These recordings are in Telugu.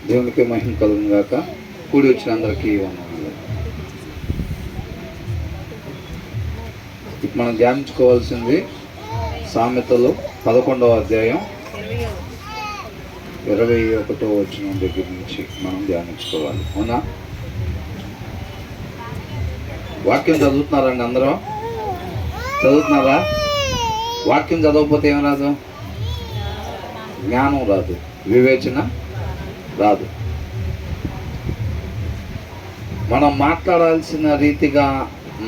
దేవునికి మహిమ కలుగును గాక. కూడి వచ్చిన అందరికీ వందనాలు. ఇప్పుడు మనం ధ్యానించుకోవాల్సింది సామెతలు 11వ అధ్యాయం 21వ వచనం దగ్గర నుంచి మనం ధ్యానించుకోవాలి. అవునా? వాక్యం చదువుతున్నారండి అందరూ? చదువుతున్నారా? వాక్యం చదవకపోతే ఏం రాదు? జ్ఞానం రాదు, వివేచన రాదు. మనం మాట్లాడాల్సిన రీతిగా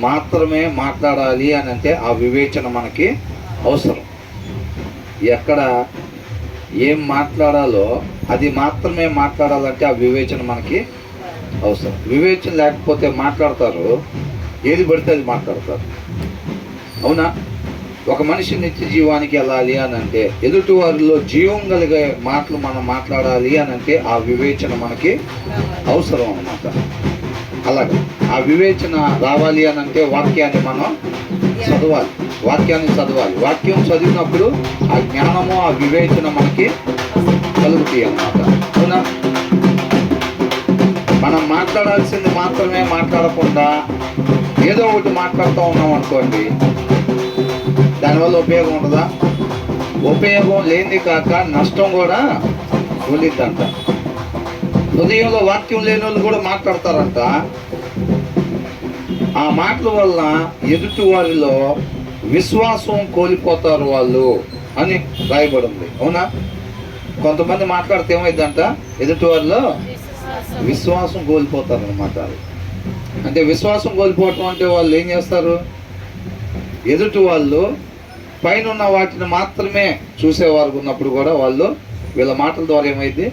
మాత్రమే మాట్లాడాలి అని అంటే ఆ వివేచన మనకి అవసరం. ఎక్కడ ఏం మాట్లాడాలో అది మాత్రమే మాట్లాడాలంటే ఆ వివేచన మనకి అవసరం. వివేచన లేకపోతే మాట్లాడతారు, ఏది పడితే అది మాట్లాడతారు. అవునా? ఒక మనిషి నిత్య జీవానికి వెళ్ళాలి అని అంటే, ఎదుటి వారిలో జీవం కలిగే మాటలు మనం మాట్లాడాలి అని అంటే ఆ వివేచన మనకి అవసరం అన్నమాట. అలాగే ఆ వివేచన రావాలి అని అంటే వాక్యాన్ని మనం చదవాలి. వాక్యం చదివినప్పుడు ఆ జ్ఞానము ఆ వివేచన మనకి కలుగుతాయి అన్నమాట. అవునా? మనం మాట్లాడాల్సింది మాత్రమే మాట్లాడకుండా ఏదో ఒకటి మాట్లాడుతూ ఉన్నాం అనుకోండి, దానివల్ల ఉపయోగం ఉండదా? ఉపయోగం లేనిది కాక నష్టం కూడా ఉండిద్దంట. హృదయంలో వాక్యం లేని వాళ్ళు కూడా మాట్లాడతారంట. ఆ మాటల వల్ల ఎదుటి వారిలో విశ్వాసం కోల్పోతారు వాళ్ళు అని రాయబడింది. అవునా? కొంతమంది మాట్లాడితే ఏమైందంట, ఎదుటి వారిలో విశ్వాసం కోల్పోతారు అన్నమాట. అంటే విశ్వాసం కోల్పోవటం అంటే వాళ్ళు ఏం చేస్తారు? ఎదుటి వాళ్ళు పైన ఉన్న వాటిని మాత్రమే చూసేవారు ఉన్నప్పుడు కూడా వాళ్ళు వీళ్ళ మాటల ద్వారా ఏమైంది,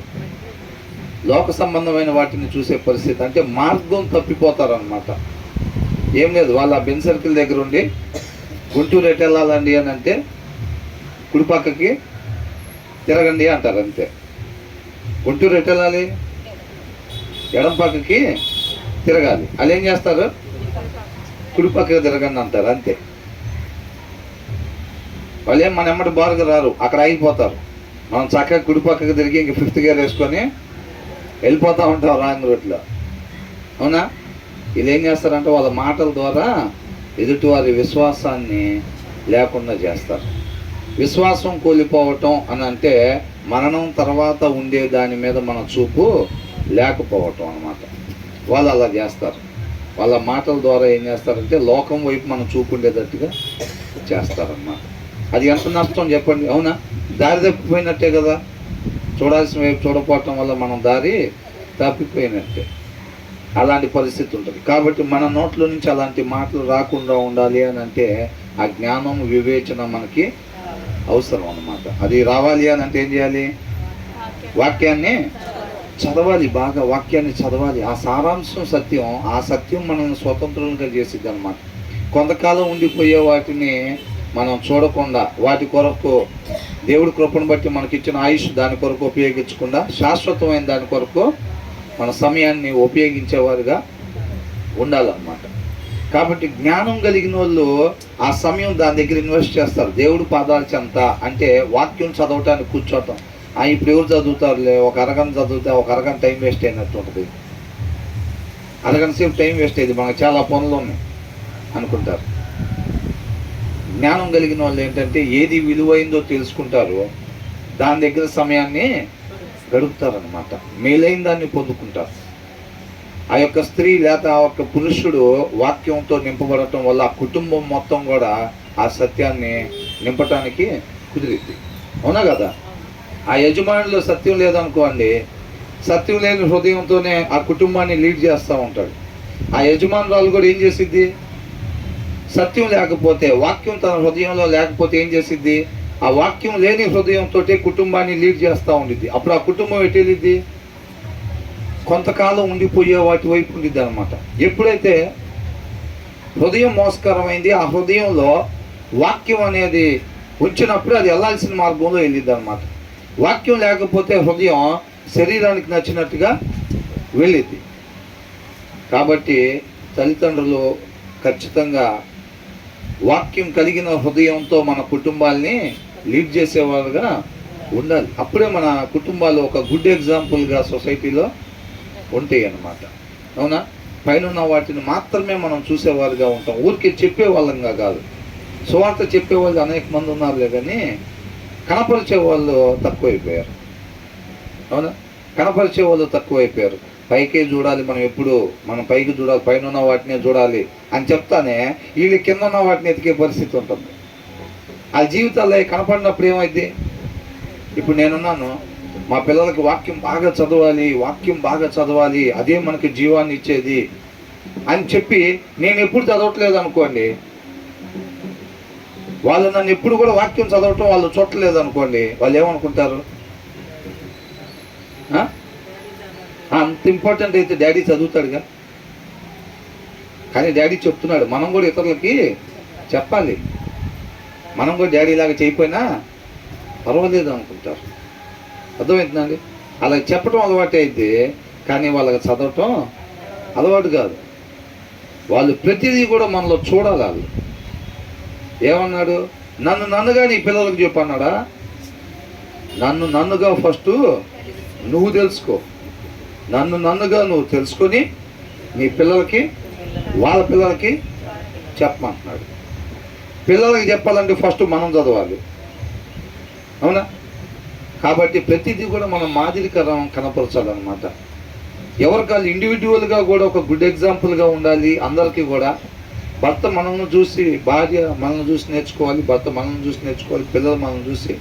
లోక సంబంధమైన వాటిని చూసే పరిస్థితి. అంటే మార్గం తప్పిపోతారు అన్నమాట. ఏం లేదు, వాళ్ళ బెన్ సర్కిల్ దగ్గర ఉండి గుంటూరు ఎటు వెళ్ళాలండి అని అంటే కుడిపక్కకి తిరగండి అంటారు అంతే. గుంటూరు ఎటు వెళ్ళాలి? ఎడం పక్కకి తిరగాలి. వాళ్ళు ఏం చేస్తారు? కుడిపక్కకి తిరగండి అంటారు అంతే. వాళ్ళు ఏం మన ఎమ్మటి బారుగా రారు, అక్కడ ఆగిపోతారు. మనం చక్కగా కుడిపక్కకి తిరిగి ఇంక 5th గేర్ వేసుకొని వెళ్ళిపోతూ ఉంటాం రాంగ్ రూట్లో. అవునా? వీళ్ళు ఏం చేస్తారంటే వాళ్ళ మాటల ద్వారా ఎదుటివారి విశ్వాసాన్ని లేకుండా చేస్తారు. విశ్వాసం కోల్పోవటం అని అంటే మరణం తర్వాత ఉండే దాని మీద మన చూపు లేకపోవటం అన్నమాట. వాళ్ళు అలా చేస్తారు. వాళ్ళ మాటల ద్వారా ఏం చేస్తారంటే లోకం వైపు మనం చూపు ఉండేటట్టుగా చేస్తారన్నమాట. అది ఎంత నష్టం చెప్పండి? అవునా? దారి తప్పిపోయినట్టే కదా. చూడాల్సిన వైపు చూడపోవటం వల్ల మనం దారి తప్పిపోయినట్టే. అలాంటి పరిస్థితి ఉంటుంది. కాబట్టి మన నోట్లో నుంచి అలాంటి మాటలు రాకుండా ఉండాలి అని అంటే ఆ జ్ఞానం వివేచన మనకి అవసరం అన్నమాట. అది రావాలి అని అంటే ఏం చేయాలి? వాక్యాన్ని చదవాలి, బాగా వాక్యాన్ని చదవాలి. ఆ సారాంశం సత్యం, ఆ సత్యం మనల్ని స్వతంత్రులుగా చేసిద్ది అన్నమాట. కొంతకాలం ఉండిపోయే వాటిని మనం చూడకుండా, వాటి కొరకు దేవుడి కృపను బట్టి మనకిచ్చిన ఆయుష్ దాని కొరకు ఉపయోగించకుండా శాశ్వతమైన దాని కొరకు మన సమయాన్ని ఉపయోగించేవారుగా ఉండాలన్నమాట. కాబట్టి జ్ఞానం కలిగిన వాళ్ళు ఆ సమయం దాని దగ్గర ఇన్వెస్ట్ చేస్తారు. దేవుడి పాదాల చెంత అంటే వాక్యం చదవటానికి కూర్చోవటం. ఇప్పుడు ఎవరు చదువుతారులే, ఒక అరగంట చదివితే ఒక అరగంట టైం వేస్ట్ అయినట్టు ఉంటుంది. అరగంట సేపు టైం వేస్ట్ అయ్యింది, మనకు చాలా పనులు ఉన్నాయి అనుకుంటారు. జ్ఞానం కలిగిన వాళ్ళు ఏంటంటే ఏది విలువైందో తెలుసుకుంటారు, దాని దగ్గర సమయాన్ని గడుపుతారనమాట. మేలైన దాన్ని పొందుకుంటారు. ఆ యొక్క స్త్రీ లేదా ఆ యొక్క పురుషుడు వాక్యంతో నింపబడటం వల్ల ఆ కుటుంబం మొత్తం కూడా ఆ సత్యాన్ని నింపటానికి కుదిరింది. అవునా కదా? ఆ యజమానిలో సత్యం లేదనుకోండి, సత్యం లేని హృదయంతోనే ఆ కుటుంబాన్ని లీడ్ చేస్తూ ఉంటాడు. ఆ యజమానురాలు కూడా ఏం చేసిద్ది? సత్యం లేకపోతే, వాక్యం తన హృదయంలో లేకపోతే ఏం చేసిద్ది? ఆ వాక్యం లేని హృదయంతో కుటుంబాన్ని లీడ్ చేస్తూ ఉండిద్ది. అప్పుడు ఆ కుటుంబం ఎటు వెళ్ళిద్ది? కొంతకాలం ఉండిపోయే వాటి వైపు ఉండిద్ది అనమాట. ఎప్పుడైతే హృదయం మోసకరమైంది, ఆ హృదయంలో వాక్యం అనేది ఉంచినప్పుడు అది వెళ్ళాల్సిన మార్గంలో వెళ్ళిద్ది అనమాట. వాక్యం లేకపోతే హృదయం శరీరానికి నచ్చినట్టుగా వెళ్ళిద్ది. కాబట్టి తల్లిదండ్రులు ఖచ్చితంగా వాక్యం కలిగిన హృదయంతో మన కుటుంబాల్ని లీడ్ చేసేవారుగా ఉండాలి. అప్పుడే మన కుటుంబాలు ఒక గుడ్ ఎగ్జాంపుల్గా సొసైటీలో ఉంటాయి అన్నమాట. అవునా? పైన వాటిని మాత్రమే మనం చూసేవాళ్ళుగా ఉంటాం, ఊరికి చెప్పేవాళ్ళంగా కాదు. సువార్త చెప్పేవాళ్ళు అనేక మంది ఉన్నారులే, కానీ కనపరిచే వాళ్ళు తక్కువైపోయారు. అవునా? కనపరిచే వాళ్ళు తక్కువైపోయారు. పైకే చూడాలి మనం, ఎప్పుడు మనం పైకి చూడాలి, పైన ఉన్న వాటినే చూడాలి అని చెప్తానే వీళ్ళు కింద ఉన్న వాటిని ఎతికే పరిస్థితి ఉంటుంది. ఆ జీవితాల్లో కనపడినప్పుడు ఏమైంది? ఇప్పుడు నేనున్నాను, మా పిల్లలకి వాక్యం బాగా చదవాలి, వాక్యం బాగా చదవాలి, అదే మనకి జీవాన్ని ఇచ్చేది అని చెప్పి నేను ఎప్పుడు చదవట్లేదు అనుకోండి, వాళ్ళు నన్ను ఎప్పుడు కూడా వాక్యం చదవటం వాళ్ళు చూడలేదు అనుకోండి, వాళ్ళు ఏమనుకుంటారు? అంత ఇంపార్టెంట్ అయితే డాడీ చదువుతాడుగా. కానీ డాడీ చెప్తున్నాడు, మనం కూడా ఇతరులకి చెప్పాలి, మనం కూడా డాడీ లాగా చేయకపోయినా పర్వాలేదు అనుకుంటారు. అర్థమవుతుందండి? అలా చెప్పడం అలవాటు అయితే, కానీ వాళ్ళకి చదవటం అలవాటు కాదు. వాళ్ళు ప్రతిదీ కూడా మనలో చూడాలి. వాళ్ళు ఏమన్నాడు? నన్నుగా నీ పిల్లలకు చెప్పు అన్నాడా? నన్నుగా ఫస్ట్ నువ్వు తెలుసుకో, నన్నుగా నువ్వు తెలుసుకొని నీ పిల్లలకి, వాళ్ళ పిల్లలకి చెప్పమంటున్నాడు. పిల్లలకి చెప్పాలంటే ఫస్ట్ మనం చదవాలి. అవునా? కాబట్టి ప్రతిదీ కూడా మనం మాదిరికరం కనపరచాలన్నమాట. ఎవరికాళ్ళు ఇండివిజువల్గా కూడా ఒక గుడ్ ఎగ్జాంపుల్గా ఉండాలి. అందరికీ కూడా భర్త మనల్ని చూసి, భార్య మనల్ని చూసి నేర్చుకోవాలి, భర్త మనల్ని చూసి నేర్చుకోవాలి, పిల్లలు మనల్ని చూసి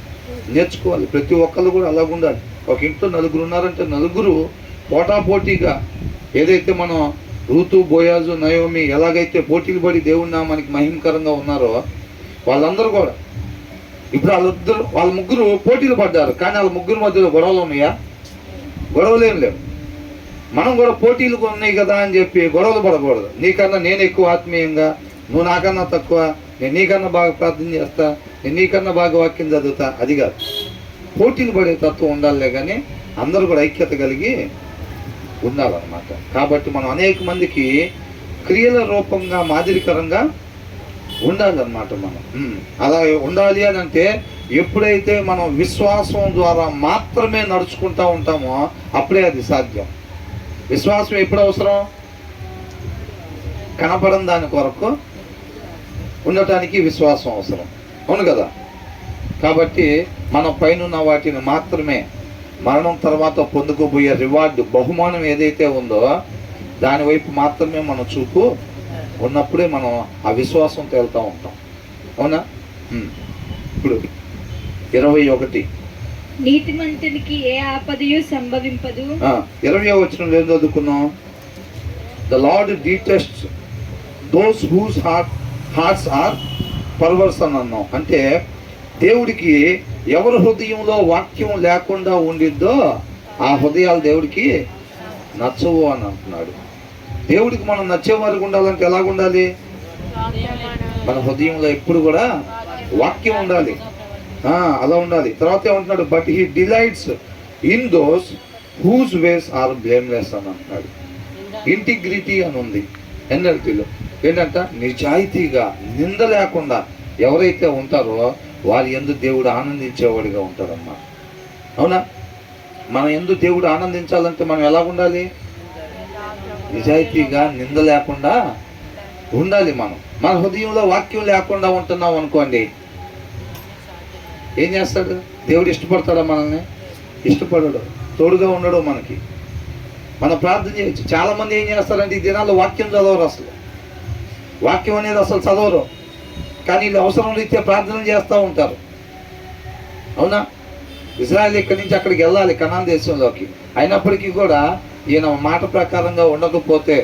నేర్చుకోవాలి. ప్రతి ఒక్కళ్ళు కూడా అలాగ ఉండాలి. ఒక ఇంట్లో నలుగురు ఉన్నారంటే నలుగురు పోటాపోటీగా, ఏదైతే మనం రూతు, బోయాజు, నయోమి ఎలాగైతే పోటీలు పడి దేవుడి నామానికి మహిమకరంగా ఉన్నారో, వాళ్ళందరూ కూడా ఇప్పుడు వాళ్ళ ముగ్గురు పోటీలు పడ్డారు. కానీ వాళ్ళ ముగ్గురు మధ్యలో గొడవలు ఉన్నాయా? గొడవలు ఏం లేవు. మనం కూడా పోటీలు ఉన్నాయి కదా అని చెప్పి గొడవలు పడకూడదు. నీకన్నా నేను ఎక్కువ ఆత్మీయంగా, నువ్వు నాకన్నా తక్కువ, నేను నీకన్నా బాగా ప్రార్థన చేస్తా, నేను నీకన్నా బాగా వాక్యం చదువుతా, అది కాదు. పోటీలు పడే తత్వం ఉండాలే, కానీ అందరూ కూడా ఐక్యత కలిగి ఉండాలన్నమాట. కాబట్టి మనం అనేక మందికి క్రియల రూపంగా మాదిరికరంగా ఉండాలన్నమాట. మనం అలా ఉండాలి అని అంటే, ఎప్పుడైతే మనం విశ్వాసం ద్వారా మాత్రమే నడుచుకుంటూ ఉంటామో అప్పుడే అది సాధ్యం. విశ్వాసం ఎప్పుడు అవసరం? కనపడని దాని కొరకు ఉండటానికి విశ్వాసం అవసరం. అవును కదా? కాబట్టి మనం పైన వాటిని మాత్రమే, మరణం తర్వాత పొందుకోబోయే రివార్డు, బహుమానం ఏదైతే ఉందో దాని వైపు మాత్రమే మన చూపు ఉన్నప్పుడే మనం ఆ విశ్వాసంతో వెళ్తూ ఉంటాం. అవునా? ఇప్పుడు 21 నీతిమంతునికి ఏ ఆపదయు సంభవింపదు. 20వ వచనంలో ఏం చదువుకున్నాం? The Lord detests those whose hearts are perverse అని అన్నాం. అంటే దేవుడికి ఎవరి హృదయంలో వాక్యం లేకుండా ఉండిద్దో ఆ హృదయాలు దేవుడికి నచ్చవు అని అంటున్నాడు. దేవుడికి మనం నచ్చేవారికి ఉండాలంటే ఎలాగుండాలి? మన హృదయంలో ఎప్పుడు కూడా వాక్యం ఉండాలి. అలా ఉండాలి. తర్వాత ఏమంటున్నాడు? But he delights in those whose ways are blameless అని అంటున్నాడు. ఇంటిగ్రిటీ అని ఉంది ఎన్ఎల్టీలో. ఏంటంట? నిజాయితీగా, నింద లేకుండా ఎవరైతే ఉంటారో వారి యందు దేవుడు ఆనందించేవాడిగా ఉంటాడన్నమాట. అవునా? మన యందు దేవుడు ఆనందించాలంటే మనం ఎలా ఉండాలి? నిజాయితీగా, నింద లేకుండా ఉండాలి. మనం మన హృదయంలో వాక్యం లేకుండా ఉంటున్నాం అనుకోండి, ఏం చేస్తాడు? దేవుడు ఇష్టపడతాడా మనల్ని? ఇష్టపడడు. తోడుగా ఉండడు మనకి. మనం ప్రార్థన చేయొచ్చు. చాలామంది ఏం చేస్తారంటే ఈ దినాల్లో వాక్యం చదవరు, అసలు వాక్యం అనేది అసలు చదవరు. కానీ వీళ్ళు అవసరం రీత్యా ప్రార్థన చేస్తూ ఉంటారు. అవునా? ఇజ్రాయెల్ ఇక్కడి నుంచి అక్కడికి వెళ్ళాలి, కనాన్ దేశంలోకి. అయినప్పటికీ కూడా ఈయన మాట ప్రకారంగా ఉండకపోతే,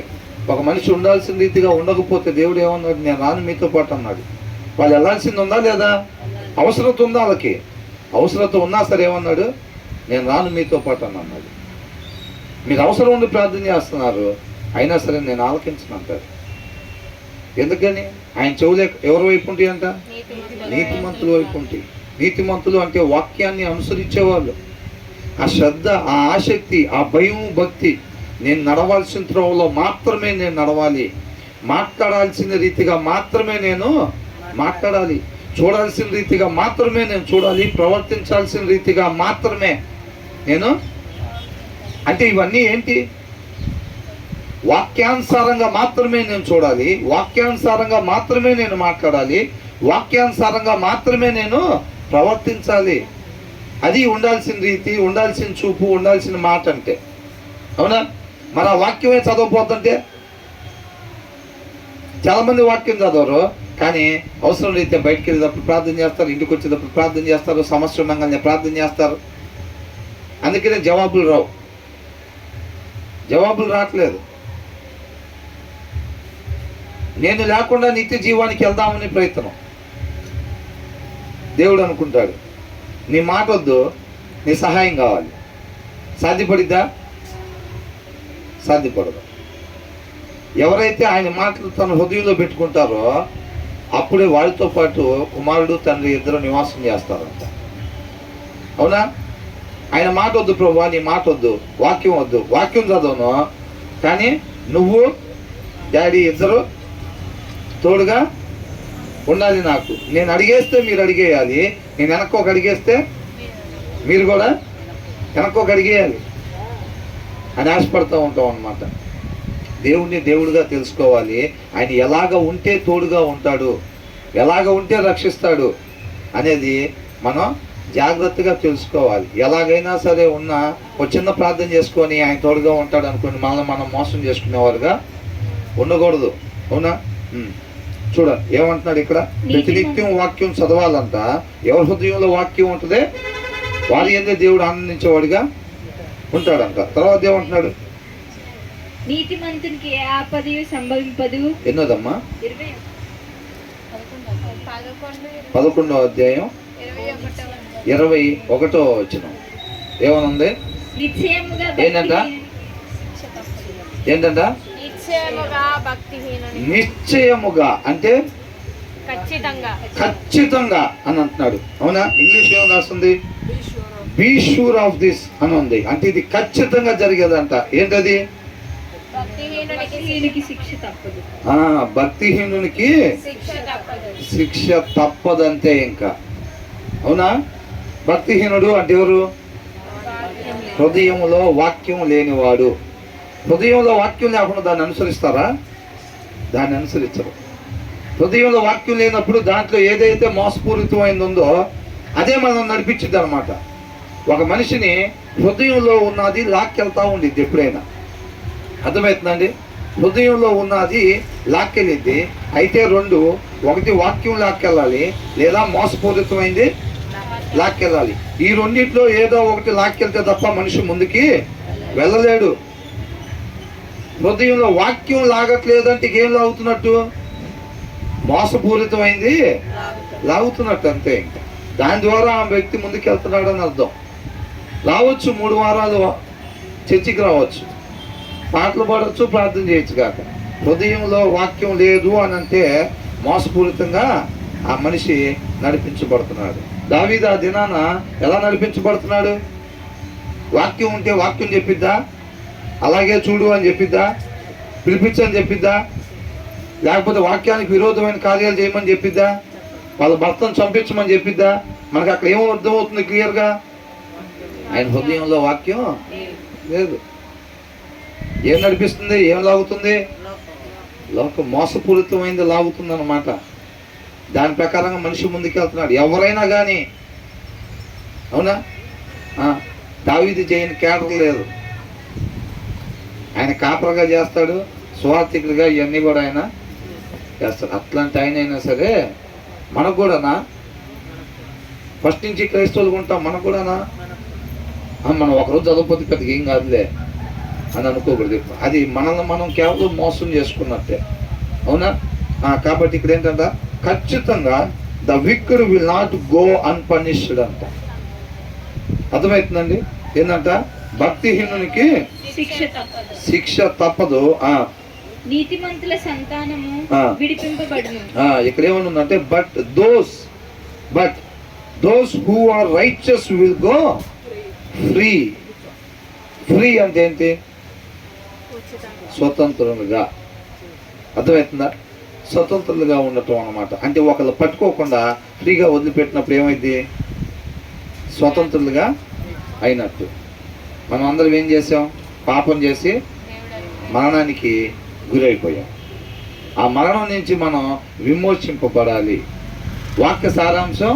ఒక మనిషి ఉండాల్సిన రీతిగా ఉండకపోతే దేవుడు ఏమన్నాడు? నేను రాను మీతో పాటు అన్నాడు. వాళ్ళు వెళ్ళాల్సింది ఉందా లేదా? అవసరత ఉందా? వాళ్ళకి అవసరత ఉన్నా సరే ఏమన్నాడు? నేను రాను మీతో పాటు అని అన్నాడు. మీరు అవసరం ఉండి ప్రార్థన చేస్తున్నారు, అయినా సరే నేను ఆలకించను అంటారు. ఎందుకని? ఆయన చెవులే ఎవరి వైపు ఉంటాయి అంట? నీతిమంతుల వైపు ఉంటాయి. నీతిమంతులు అంటే వాక్యాన్ని అనుసరించేవాళ్ళు. ఆ శ్రద్ధ, ఆ ఆసక్తి, ఆ భయం, భక్తి. నేను నడవాల్సిన త్రోవలో మాత్రమే నేను నడవాలి, మాట్లాడాల్సిన రీతిగా మాత్రమే నేను మాట్లాడాలి. చూడాల్సిన రీతిగా మాత్రమే నేను చూడాలి, ప్రవర్తించాల్సిన రీతిగా మాత్రమే నేను. అంటే ఇవన్నీ ఏంటి? వాక్యానుసారంగా మాత్రమే నేను చూడాలి, వాక్యానుసారంగా మాత్రమే నేను మాట్లాడాలి, వాక్యానుసారంగా మాత్రమే నేను ప్రవర్తించాలి. అది ఉండాల్సిన రీతి, ఉండాల్సిన చూపు, ఉండాల్సిన మాట అంటే. అవునా? మన వాక్యమే చదవకపోతుంటే చాలామంది వాక్యం చదవరు, కానీ అవసరం అయితే బయటికి వెళ్ళేటప్పుడు ప్రార్థన చేస్తారు, ఇంటికి వచ్చేటప్పుడు ప్రార్థన చేస్తారు, సమస్య ఉండగానే ప్రార్థన చేస్తారు. అందుకనే జవాబులు రావు, జవాబులు రావట్లేదు. నేను లేకుండా నిత్య జీవానికి వెళ్దామనే ప్రయత్నం. దేవుడు అనుకుంటాడు, నీ మాట వద్దు, నీ సహాయం కావాలి. సాధ్యపడిద్దా? సాధ్యపడదు. ఎవరైతే ఆయన మాటలు తన హృదయంలో పెట్టుకుంటారో అప్పుడే వాడితో పాటు కుమారుడు తండ్రి ఇద్దరు నివాసం చేస్తారంట. అవునా? ఆయన మాట వద్దు ప్రభు, నీ మాట వద్దు, వాక్యం వద్దు, వాక్యం చదవను, కానీ నువ్వు డాడీ ఇద్దరు తోడుగా ఉండాలి. నాకు నేను అడిగేస్తే మీరు అడిగేయాలి, నేను వెనక్కి అడిగేస్తే మీరు కూడా వెనక్కి అడిగేయాలి అని ఆశపడుతూ ఉంటాం అన్నమాట. దేవుణ్ణి దేవుడిగా తెలుసుకోవాలి. ఆయన ఎలాగ ఉంటే తోడుగా ఉంటాడు, ఎలాగ ఉంటే రక్షిస్తాడు అనేది మనం జాగ్రత్తగా తెలుసుకోవాలి. ఎలాగైనా సరే ఉన్న ఒక చిన్న ప్రార్థన చేసుకొని ఆయన తోడుగా ఉంటాడు అనుకుని మనల్ని మనం మోసం చేసుకునేవారుగా ఉండకూడదు. అవునా? చూడండి ఏమంటున్నాడు ఇక్కడ, ప్రతినిత్యం వాక్యం చదవాలంట. ఎవరి హృదయంలో వాక్యం ఉంటుందే వారి యందే దేవుడు ఆనందించేవాడిగా ఉంటాడంట. తర్వాత ఏమంటున్నాడు, నీతిమంతునికి ఏ ఆపదయు సంభవింపదు. ఎన్నోదమ్మా? 11వ అధ్యాయం 21వ వచనం ఏమనుంది? నిశ్చయముగా ఏంటంట? ఏంటంట? నిశ్చయముగా అంటే ఖచ్చితంగా అని అంటున్నాడు. అవునా? ఇంగ్లీష్ ఏమో రాస్తుంది? బీ షూర్ ఆఫ్ దిస్ అని ఉంది. అంటే ఇది ఖచ్చితంగా జరిగేదంట. ఏంటది? భక్తిహీనునికి శిక్ష తప్పదంతే ఇంకా. అవునా? భక్తిహీనుడు అంటే ఎవరు? హృదయంలో వాక్యం లేనివాడు. హృదయంలో వాక్యం లేకుండా దాన్ని అనుసరిస్తారా? దాన్ని అనుసరించరు. హృదయంలో వాక్యం లేనప్పుడు దాంట్లో ఏదైతే మోసపూరితమైంది ఉందో అదే మనం నడిపించింది అనమాట. ఒక మనిషిని హృదయంలో ఉన్నది లాక్కెళ్తా ఉండిద్ది ఎప్పుడైనా. అర్థమవుతుందండి? హృదయంలో ఉన్నది లాక్కెళ్ళిద్ది. అయితే రెండు, ఒకటి వాక్యం లాక్కెళ్ళాలి, లేదా మోసపూరితమైంది లాక్కెళ్ళాలి. ఈ రెండింటిలో ఏదో ఒకటి లాక్కెళ్తే తప్ప మనిషి ముందుకి వెళ్ళలేడు. హృదయంలో వాక్యం లాగట్లేదంటే ఏం లాగుతున్నట్టు? మోసపూరితమైంది లాగుతున్నట్టు అంతే. ఇంకా దాని ద్వారా ఆ వ్యక్తి ముందుకు వెళ్తున్నాడు అని అర్థం. రావచ్చు 3 వారాలు చర్చికి రావచ్చు, పాటలు పాడవచ్చు, ప్రార్థన చేయొచ్చు కాక హృదయంలో వాక్యం లేదు అని అంటే మోసపూరితంగా ఆ మనిషి నడిపించబడుతున్నాడు. దావీదు ఆ దినాన ఎలా నడిపించబడుతున్నాడు? వాక్యం ఉంటే వాక్యం చెప్పిద్దా? అలాగే చూడు అని చెప్పిద్దా? పిలిపించని చెప్పిద్దా? లేకపోతే వాక్యానికి విరోధమైన కార్యాలు చేయమని చెప్పిద్దా? వాళ్ళ భర్తను చంపించమని చెప్పిద్దా? మనకు అక్కడ ఏమో అర్థమవుతుంది క్లియర్గా? ఆయన హృదయంలో వాక్యం లేదు. ఏం నడిపిస్తుంది? ఏం లాగుతుంది? లోకం మోసపూరితమైంది లాగుతుంది అన్నమాట. దాని ప్రకారంగా మనిషి ముందుకు వెళ్తున్నాడు ఎవరైనా కానీ. అవునా? దావీదు చేయని కేడర్ లేదు. ఆయన కాపరగా చేస్తాడు, స్వార్థికుడిగా ఇవన్నీ కూడా ఆయన చేస్తాడు. అట్లాంటి ఆయన అయినా సరే మనకు కూడానా ఫస్ట్ నుంచి క్రైస్తవులు ఉంటాం. మనకు కూడానా మనం ఒకరోజు చదవకపోతే పెద్దగా ఏం కాదులే అని అనుకోకూడదు. అది మనల్ని మనం కేవలం మోసం చేసుకున్నట్టే. అవునా? కాబట్టి ఇక్కడ ఏంటంట, ఖచ్చితంగా the wicked will not go అన్పనిష్డ్ అంట. అర్థమవుతుందండి? ఏంటంట, భక్తిహీనునికి శిక్ష తప్పదు. నీతిమంతుల సంతానము విడిపింపబడును. ఇక్కడ ఏమనుందంటే but those who are righteous will go free. Free అంటే ఏంటి? స్వతంత్రులుగా. అర్థమవుతుందా? స్వతంత్రులుగా ఉండటం అన్నమాట. అంటే ఒకళ్ళు పట్టుకోకుండా ఫ్రీగా వదిలిపెట్టినప్పుడు ఏమైంది? స్వతంత్రులుగా అయినట్టు. మనం అందరం ఏం చేసాం? పాపం చేసి మరణానికి గురైపోయాం. ఆ మరణం నుంచి మనం విమోచింపబడాలి. వాక్య సారాంశం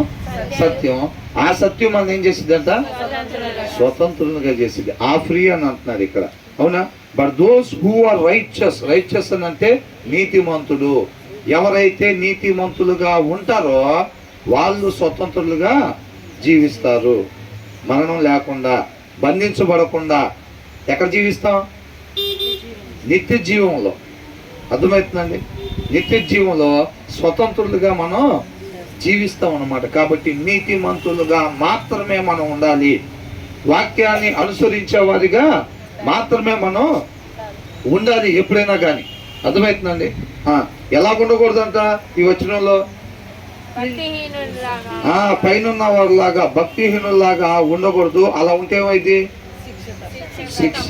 సత్యం. ఆ సత్యం మనం ఏం చేసిద్దంట? స్వతంత్రులుగా చేసింది. ఆ ఫ్రీ అని అంటున్నాడు ఇక్కడ, అవునా? But those who are righteous, righteous అని అంటే నీతిమంతుడు. ఎవరైతే నీతిమంతులుగా ఉంటారో వాళ్ళు స్వతంత్రులుగా జీవిస్తారు. మరణం లేకుండా, బంధించబడకుండా. ఎక్కడ జీవిస్తాం? నిత్య జీవంలో. అర్థమవుతుందండి? నిత్య జీవంలో స్వతంత్రులుగా మనం జీవిస్తాం అన్నమాట. కాబట్టి నీతిమంతులుగా మాత్రమే మనం ఉండాలి. వాక్యాన్ని అనుసరించే వారిగా మాత్రమే మనం ఉండాలి ఎప్పుడైనా కానీ. అర్థమవుతుందండి? ఎలా ఉండకూడదంట ఈ వచనంలో? పైన వారిలాగా, భక్తిహీనులాగా ఉండకూడదు. అలా ఉంటే ఏమైంది? శిక్ష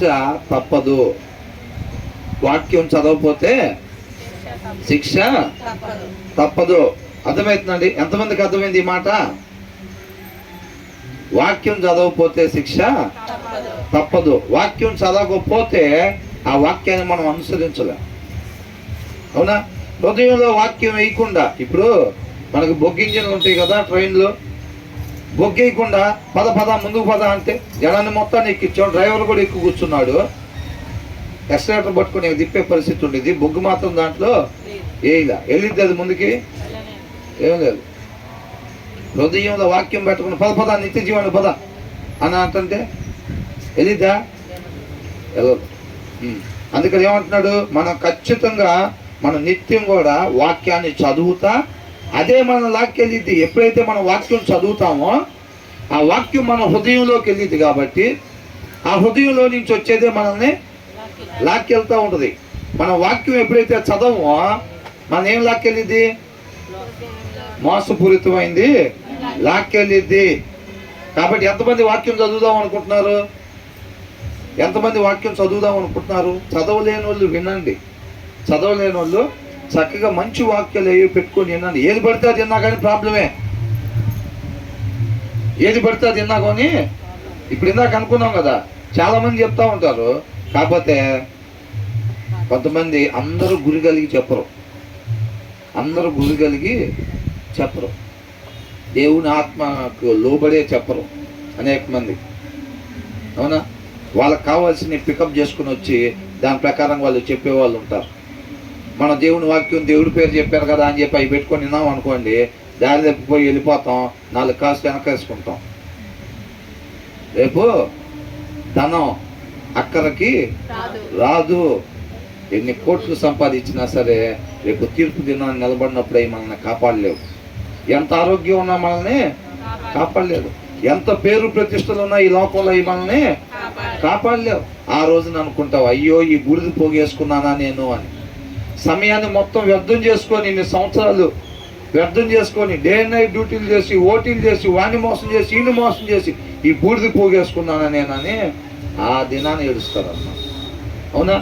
తప్పదు. వాక్యం చదవకపోతే శిక్ష తప్పదు. అర్థమవుతుందండి? ఎంతమందికి అర్థమైంది ఈ మాట? వాక్యం చదవకపోతే శిక్ష తప్పదు. వాక్యం చదవకపోతే ఆ వాక్యాన్ని మనం అనుసరించలేం, అవునా? హృదయంలో వాక్యం వేయకుండా, ఇప్పుడు మనకు బొగ్గింజన్లు ఉంటాయి కదా ట్రైన్లో, బొగ్గేయకుండా పద పద ముందుకు పద అంటే జనాన్ని మొత్తాన్ని ఎక్కించాం. డ్రైవర్ కూడా ఎక్కువ కూర్చున్నాడు. ఎక్సలేటర్ పట్టుకుని తిప్పే పరిస్థితి ఉండేది. బొగ్గు మాత్రం దాంట్లో వేయలా. వెళ్ళిద్ది అది ముందుకి? ఏం లేదు. హృదయంలో వాక్యం పెట్టుకుని పద పద నిత్య జీవాన్ని పద అని అంటే వెళ్ళిద్దా? వెళ్ళదు. అందుకని ఏమంటున్నాడు? మనం ఖచ్చితంగా మనం నిత్యం కూడా వాక్యాన్ని చదువుతా, అదే మన లాక్కెళ్ళిద్ది. ఎప్పుడైతే మనం వాక్యం చదువుతామో ఆ వాక్యం మన హృదయంలోకి వెళ్ళిద్ది. కాబట్టి ఆ హృదయంలో నుంచి వచ్చేదే మనల్ని లాక్కెళ్తూ ఉంటుంది. మన వాక్యం ఎప్పుడైతే చదవమో మనం ఏం లాక్కెళ్ళిద్ది? మోసపూరితమైంది లాక్కెళ్ళిద్ది. కాబట్టి ఎంతమంది వాక్యం చదువుదాం అనుకుంటున్నారు? ఎంతమంది వాక్యం చదువుదాం అనుకుంటున్నారు? చదవలేని వాళ్ళు వినండి. చదవలేని వాళ్ళు చక్కగా మంచి వాక్యాలు ఏవి పెట్టుకొని వినండి. ఏది పడితే అది విన్నా కానీ ప్రాబ్లమే. ఏది పడితే అది విన్నా కానీ, ఇప్పుడు ఇందాక అనుకున్నాం కదా, చాలామంది చెప్తా ఉంటారు. కాకపోతే కొంతమంది అందరూ గురి కలిగి చెప్పరు. అందరూ గురి కలిగి చెప్పరు. దేవుని ఆత్మకు లోబడే చెప్పరు అనేక మంది, అవునా? వాళ్ళకి కావాల్సిన పికప్ చేసుకుని వచ్చి దాని ప్రకారం వాళ్ళు చెప్పేవాళ్ళు ఉంటారు. మన దేవుని వాక్యం దేవుడి పేరు చెప్పారు కదా అని చెప్పి అవి పెట్టుకొని విన్నాం అనుకోండి, దారి తప్పిపోయి వెళ్ళిపోతాం. 4 కాసు వెనకేసుకుంటాం. రేపు ధనం అక్కడికి రాదు. ఎన్ని కోట్లు సంపాదించినా సరే రేపు తీర్పు దినాన్ని నిలబడినప్పుడు అవి మనల్ని కాపాడలేవు. ఎంత ఆరోగ్యం ఉన్నా మనల్ని కాపాడలేదు. ఎంత పేరు ప్రతిష్టలు ఉన్నా ఈ లోకంలో అవి మనల్ని కాపాడలేవు. ఆ రోజున అనుకుంటావు, అయ్యో ఈ బూడిద పోగేసుకున్నానా నేను అని. సమయాన్ని మొత్తం వ్యర్థం చేసుకొని, ఇన్ని సంవత్సరాలు వ్యర్థం చేసుకొని, డే అండ్ నైట్ డ్యూటీలు చేసి, ఓటీలు చేసి, వాడిని మోసం చేసి, ఈయన మోసం చేసి ఈ బూడిద పోగేసుకున్నానా నేనని ఆ దినాన్ని ఏడుస్తారు అన్నమాట, అవునా?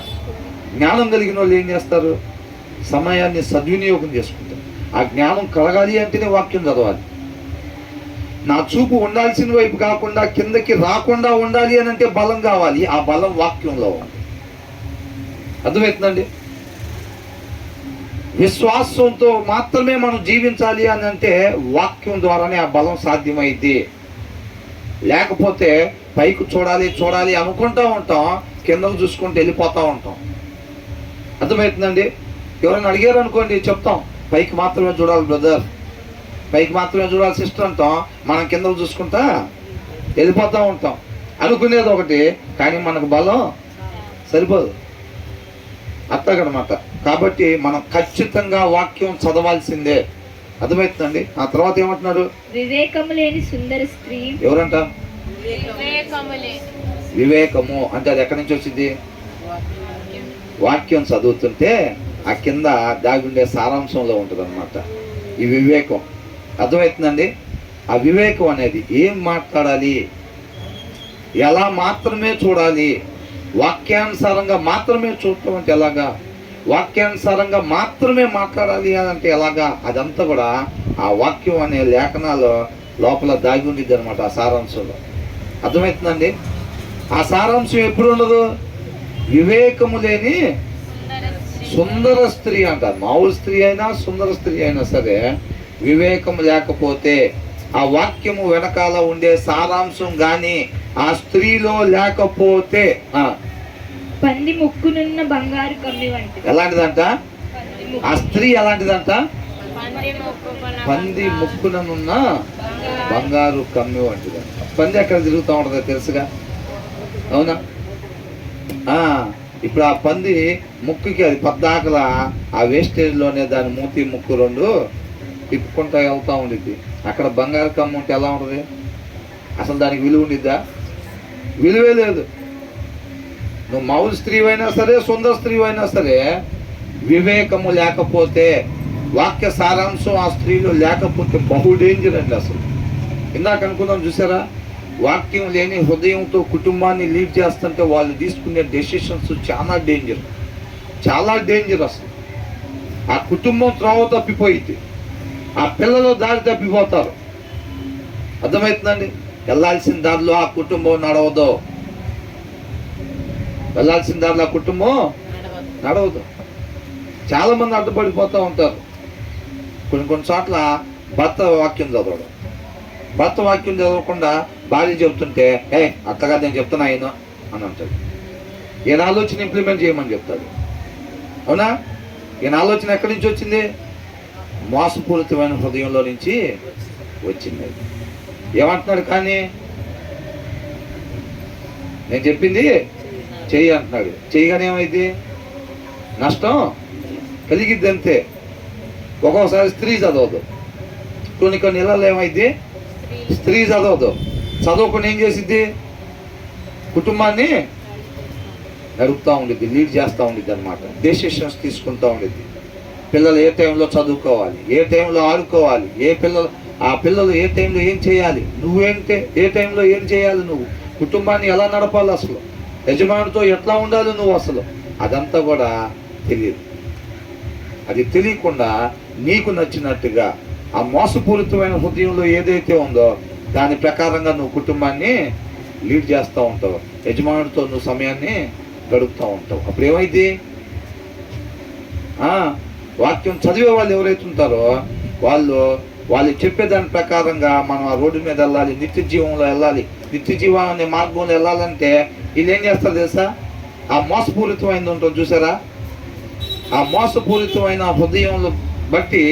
జ్ఞానం కలిగిన వాళ్ళు ఏం చేస్తారు? సమయాన్ని సద్వినియోగం చేసుకుంటారు. ఆ జ్ఞానం కలగాలి అంటేనే వాక్యం చదవాలి. నా చూపు ఉండాల్సిన వైపు కాకుండా కిందకి రాకుండా ఉండాలి అని అంటే బలం కావాలి. ఆ బలం వాక్యంలో ఉంది. అర్థమవుతుందండి? విశ్వాసంతో మాత్రమే మనం జీవించాలి అని అంటే వాక్యం ద్వారానే ఆ బలం సాధ్యమైంది. లేకపోతే పైకి చూడాలి చూడాలి అనుకుంటూ ఉంటాం, కిందకు చూసుకుంటూ వెళ్ళిపోతూ ఉంటాం. అర్థమవుతుందండి? ఎవరైనా అడిగారు అనుకోండి, చెప్తాం పైకి మాత్రమే చూడాలి బ్రదర్, పైకి మాత్రమే చూడాలి సిస్టర్ అంటాం. మనం కిందకు చూసుకుంటా వెళ్ళిపోతూ ఉంటాం. అనుకునేది ఒకటి, కానీ మనకు బలం సరిపోదు. అత్తగనమాట. కాబట్టి మనం ఖచ్చితంగా వాక్యం చదవాల్సిందే. అర్థమవుతుందండి? ఆ తర్వాత ఏమంటున్నాడు? వివేకము లేని సుందర స్త్రీ. ఎవరంట? వివేకము అంటే అది ఎక్కడి నుంచి వచ్చింది? వాక్యం చదువుతుంటే ఆ కింద దాగుండే సారాంశంలో ఉంటుంది అన్నమాట ఈ వివేకం. అర్థమవుతుందండి? ఆ వివేకం అనేది ఏం మాట్లాడాలి, ఎలా మాత్రమే చూడాలి, వాక్యానుసారంగా మాత్రమే చూడటం అంటే ఎలాగా? వాక్యానుసారంగా మాత్రమే మాట్లాడాలి అని అంటే ఎలాగా? అదంతా కూడా ఆ వాక్యం అనే లేఖనాలు లోపల దాగి ఉండిద్ది అనమాట. ఆ సారాంశంలో అర్థమవుతుందండి. ఆ సారాంశం ఎప్పుడు ఉండదు? వివేకము లేని సుందర స్త్రీ అంటారు. మామూలు స్త్రీ అయినా సుందర స్త్రీ అయినా సరే వివేకం లేకపోతే, ఆ వాక్యము వెనకాల ఉండే సారాంశం కానీ ఆ స్త్రీలో లేకపోతే పంది ముక్కునున్న బంగారు కమ్మి వంటిది. ఎలాంటిదంట? ఆ స్త్రీ ఎలాంటిదంట? పంది ముక్కుననున్న బంగారు కమ్మి వంటిదంట. పంది ఎక్కడ తిరుగుతూ ఉంటుందో తెలుసుగా, అవునా? ఇప్పుడు ఆ పంది ముక్కుకి అది పద్దాకల ఆ వేస్టేజ్లోనే దాని మూతి ముక్కు రెండు తిప్పుకుంటా వెళ్తూ ఉండిద్ది. అక్కడ బంగారు కమ్మ ఉంటే ఎలా ఉంటుంది? అసలు దానికి విలువ ఉండిద్దా? విలువే లేదు. నువ్వు మామూలు స్త్రీ అయినా సరే సుందర స్త్రీ అయినా సరే వివేకము లేకపోతే, వాక్య సారాంశం ఆ స్త్రీలో లేకపోతే బహు డేంజర్ అండి. అసలు ఇందాక అనుకున్నాం చూసారా, వాక్యం లేని హృదయంతో కుటుంబాన్ని లీడ్ చేస్తుంటే వాళ్ళు తీసుకునే డెసిషన్స్ చాలా డేంజర్, చాలా డేంజర్. అసలు ఆ కుటుంబం త్రోవ తప్పిపోయింది, ఆ పిల్లలు దారి తప్పిపోతారు. అర్థమవుతుందండి? వెళ్ళాల్సిన దారిలో ఆ కుటుంబం నడవదు, వెళ్ళాల్సిన దారిలో ఆ కుటుంబం నడవదు. చాలా మంది అడ్డుపడిపోతూ ఉంటారు. కొన్ని చోట్ల భర్త వాక్యం చదవడం, భర్త వాక్యం చదవకుండా భార్య చెప్తుంటే అట్లాగా నేను చెప్తున్నా ఆయన అని అంటాడు. ఈయన ఆలోచన ఇంప్లిమెంట్ చేయమని చెప్తాడు. అవునా? ఈయన ఆలోచన ఎక్కడి నుంచి వచ్చింది? మోసపూరితమైన హృదయంలో నుంచి వచ్చింది. ఏమంటున్నాడు? కానీ నేను చెప్పింది చెయ్యి అంటున్నాడు. చేయగానే ఏమైంది? నష్టం కలిగిద్ది అంతే. ఒక్కొక్కసారి స్త్రీ చదవదు. కొన్ని ఇళ్ళల్లో ఏమైంది? స్త్రీ చదవదు. చదవకుండా ఏం చేసిద్ది? కుటుంబాన్ని నడుపుతూ ఉండిద్ది, లీడ్ చేస్తూ ఉండిద్ది అనమాట. డెసిషన్స్ తీసుకుంటూ ఉండిద్ది. పిల్లలు ఏ టైంలో చదువుకోవాలి, ఏ టైంలో ఆడుకోవాలి, ఆ పిల్లలు ఏ టైంలో ఏం చేయాలి, నువ్వేంటే ఏ టైంలో ఏం చేయాలి, నువ్వు కుటుంబాన్ని ఎలా నడపాలి, అసలు యజమానితో ఎట్లా ఉండాలి నువ్వు, అసలు అదంతా కూడా తెలియదు. అది తెలియకుండా నీకు నచ్చినట్టుగా ఆ మోసపూరితమైన హృదయంలో ఏదైతే ఉందో దాని ప్రకారంగా నువ్వు కుటుంబాన్ని లీడ్ చేస్తూ ఉంటావు, యజమానుడితో నువ్వు సమయాన్ని గడుపుతూ ఉంటావు. అప్పుడు ఏమైంది? వాక్యం చదివే వాళ్ళు ఎవరైతే ఉంటారో వాళ్ళు చెప్పేదాని ప్రకారంగా మనం ఆ రోడ్డు మీద వెళ్ళాలి, నిత్య జీవంలో వెళ్ళాలి. నిత్య జీవం అనే మార్గంలో వెళ్ళాలంటే వీళ్ళు ఏం చేస్తారు తెలుసా? ఆ మోసపూరితమైనది ఉంటుంది చూసారా, ఆ మోసపూరితమైన హృదయంలో బట్టి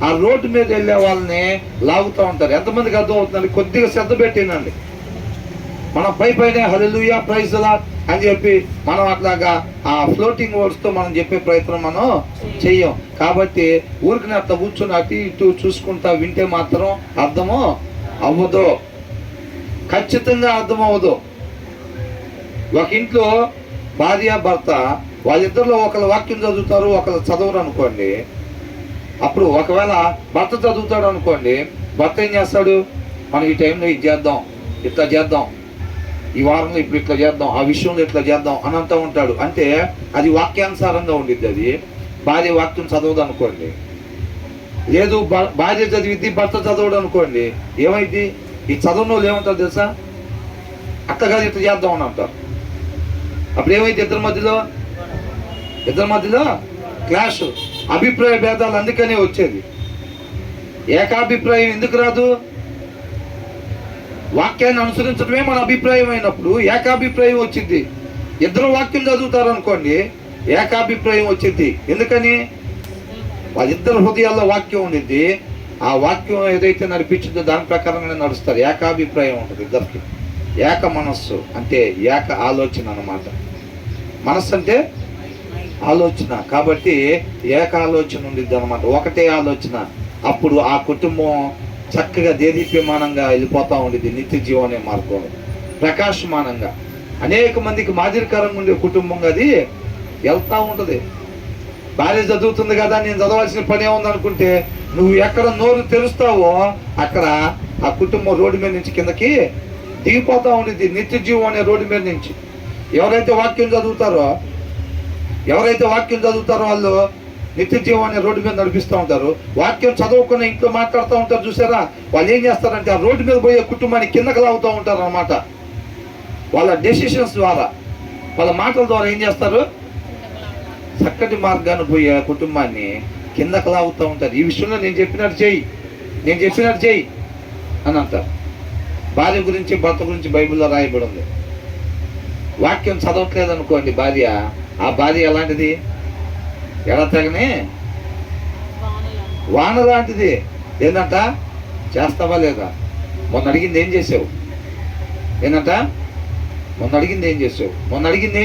ఆ రోడ్డు మీద వెళ్ళే వాళ్ళని లాగుతూ ఉంటారు. ఎంతమందికి అర్థం అవుతుందండి? కొద్దిగా శ్రద్ధ పెట్టినండి. మనం పైనే హల్లెలూయా ప్రైజ్ లార్డ్ అని చెప్పి మనం అట్లాగా ఆ ఫ్లోటింగ్ వర్డ్స్తో మనం చెప్పే ప్రయత్నం మనం చెయ్యం. కాబట్టి ఊరికి అట్లా కూర్చొని అటు ఇటు చూసుకుంటా వింటే మాత్రం అర్థము అవ్వదు, ఖచ్చితంగా అర్థం అవ్వదు. ఒక ఇంట్లో భార్య భర్త వాళ్ళిద్దరిలో ఒకళ్ళ వాక్యం చదువుతారు, ఒకళ్ళు చదవరు అనుకోండి. అప్పుడు ఒకవేళ భర్త చదువుతాడు అనుకోండి, భర్త ఏం చేస్తాడు? మనం ఈ టైంలో ఇది చేద్దాం, ఇట్లా చేద్దాం, ఈ వారంలో ఇప్పుడు ఇట్లా చేద్దాం, ఆ విషయంలో ఇట్లా చేద్దాం అని అంటూ ఉంటాడు. అంటే అది వాక్యానుసారంగా ఉండిద్ది. అది భార్య వాక్యం చదవదు అనుకోండి, లేదు భార్య చదివిద్ది భర్త చదవడు అనుకోండి, ఏమైంది? ఈ చదవని వాళ్ళు ఏమంటారు తెలుసా? అత్తగారు ఇట్లా చేద్దాం అని అంటారు. అప్పుడు ఏమైంది? ఇద్దరి మధ్యలో క్లాష్, అభిప్రాయ భేదాలు. అందుకనే వచ్చేది. ఏకాభిప్రాయం ఎందుకు రాదు? వాక్యాన్ని అనుసరించడమే మన అభిప్రాయం అయినప్పుడు ఏకాభిప్రాయం వచ్చింది. ఇద్దరు వాక్యం చదువుతారు అనుకోండి, ఏకాభిప్రాయం వచ్చింది. ఎందుకని? వాళ్ళిద్దరు హృదయాల్లో వాక్యం ఉండిద్ది. ఆ వాక్యం ఏదైతే నడిపించిందో దాని ప్రకారంగానే నడుస్తారు. ఏకాభిప్రాయం ఉంటుంది ఇద్దరికి. ఏక మనస్సు అంటే ఏక ఆలోచన అన్నమాట. మనస్సు అంటే ఆలోచన, కాబట్టి ఏక ఆలోచన ఉండిద్ది అనమాట, ఒకటే ఆలోచన. అప్పుడు ఆ కుటుంబం చక్కగా దేదీప్యమానంగా వెళ్ళిపోతూ ఉండేది. నిత్య జీవం అనే మార్గం ప్రకాశమానంగా అనేక మందికి మాదిరికరంగా ఉండే కుటుంబంగా అది వెళ్తూ ఉంటుంది. భార్య చదువుతుంది కదా, నేను చదవాల్సిన పని ఏముంది అనుకుంటే, నువ్వు ఎక్కడ నోరు తెరుస్తావో అక్కడ ఆ కుటుంబం రోడ్డు మీద నుంచి కిందకి దిగిపోతూ ఉండేది. నిత్య జీవం అనే రోడ్డు మీద నుంచి ఎవరైతే వాక్యం చదువుతారో ఎవరైతే వాక్యం చదువుతారో వాళ్ళు నిత్య జీవాన్ని రోడ్డు మీద నడిపిస్తూ ఉంటారు. వాక్యం చదవకుండా ఇంట్లో మాట్లాడుతూ ఉంటారు చూసారా, వాళ్ళు ఏం చేస్తారంటే ఆ రోడ్డు మీద పోయే కుటుంబాన్ని కిందకి లాగుతూ ఉంటారు అన్నమాట. వాళ్ళ డెసిషన్స్ ద్వారా, వాళ్ళ మాటల ద్వారా ఏం చేస్తారు, చక్కటి మార్గాన్ని పోయే కుటుంబాన్ని కిందకి లాగుతూ ఉంటారు. ఈ విషయంలో నేను చెప్పినట్టు చెయ్యి అని అంటారు. భార్య గురించి, భర్త గురించి బైబిల్లో రాయబడి ఉంది. వాక్యం చదవట్లేదు అనుకోండి భార్య, ఆ భార్య ఎలాంటిది, ఎడతెగనే వాన లాంటిది. ఏంటంట, చేస్తావా లేదా, మొన్న అడిగింది ఏం చేసావు, ఏంటంట మొన్న అడిగింది ఏం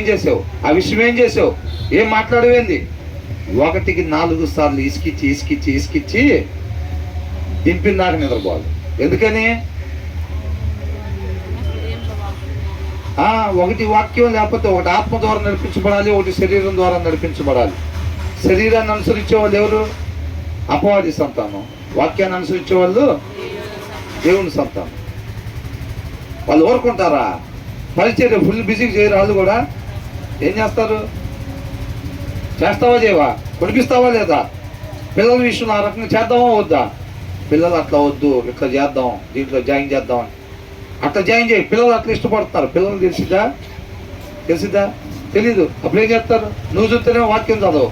చేసావు, ఆ విషయం ఏం చేసావు, ఏం మాట్లాడవేంది. 1కి 4 సార్లు ఇసుకిచ్చి దింపిన దాకా నిద్రపోవాలి. ఎందుకని, ఒకటి వాక్యం, లేకపోతే ఒకటి ఆత్మ ద్వారా నడిపించబడాలి, ఒకటి శరీరం ద్వారా నడిపించబడాలి. శరీరాన్ని అనుసరించే వాళ్ళు ఎవరు, అపవాది సంతానం. వాక్యాన్ని అనుసరించే వాళ్ళు దేవుని సంతానం. వాళ్ళు ఊరుకుంటారా, పరిచర్య ఫుల్ బిజీగా చేయరు. వాళ్ళు కూడా ఏం చేస్తారు, చేస్తావా చేయవా, కొనిపిస్తావా లేదా, పిల్లల విషయంలో ఆ రకంగా చేద్దామా వద్దా, పిల్లలు అట్లా వద్దు, ఇట్లా చేద్దాం, దీంట్లో జాయిన్ చేద్దాం అని అట్లా జాయిన్ చేయి. పిల్లలు అట్లా ఇష్టపడుతున్నారు. పిల్లలు తెలిసిద్దా తెలీదు. అప్పుడు ఏం చేస్తారు, నువ్వు చూస్తేనే వాక్యం చదవు.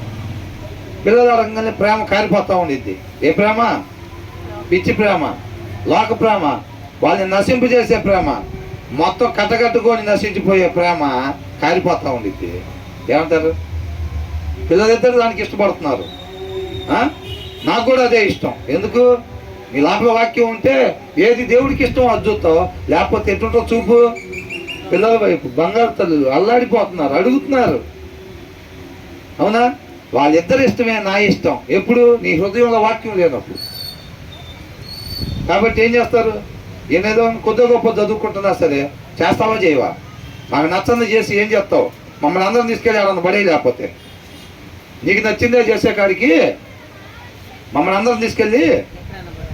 పిల్లల రంగానే ప్రేమ కారిపోతూ ఉండిద్ది. ఏ ప్రేమ, పిచ్చి ప్రేమ, లోక ప్రేమ, వాళ్ళని నశింపజేసే ప్రేమ, మొత్తం కట్టకట్టుకొని నశించిపోయే ప్రేమ కారిపోతూ ఉండిద్ది. ఏమంటారు, పిల్లలిద్దరు దానికి ఇష్టపడుతున్నారు. నాకు కూడా అదే ఇష్టం. ఎందుకు, నీ లాభ వాక్యం ఉంటే ఏది దేవుడికి ఇష్టం అది చూస్తావు, లేకపోతే ఎటుంటో చూపు. పిల్లల వైపు బంగారు తల్లులు అల్లాడిపోతున్నారు, అడుగుతున్నారు. అవునా, వాళ్ళిద్దరు ఇష్టమే నా ఇష్టం ఎప్పుడు, నీ హృదయంలో వాక్యం లేనప్పుడు. కాబట్టి ఏం చేస్తారు, ఏనేదో కొద్ది గొప్ప చదువుకుంటున్నా సరే, చేస్తావా చేయవా, నాకు నచ్చంది చేసి ఏం చేస్తావు, మమ్మల్ని అందరం తీసుకెళ్ళి ఎవరన్నా పడే, లేకపోతే నీకు నచ్చిందే చేసే కాడికి మమ్మల్ని అందరం తీసుకెళ్ళి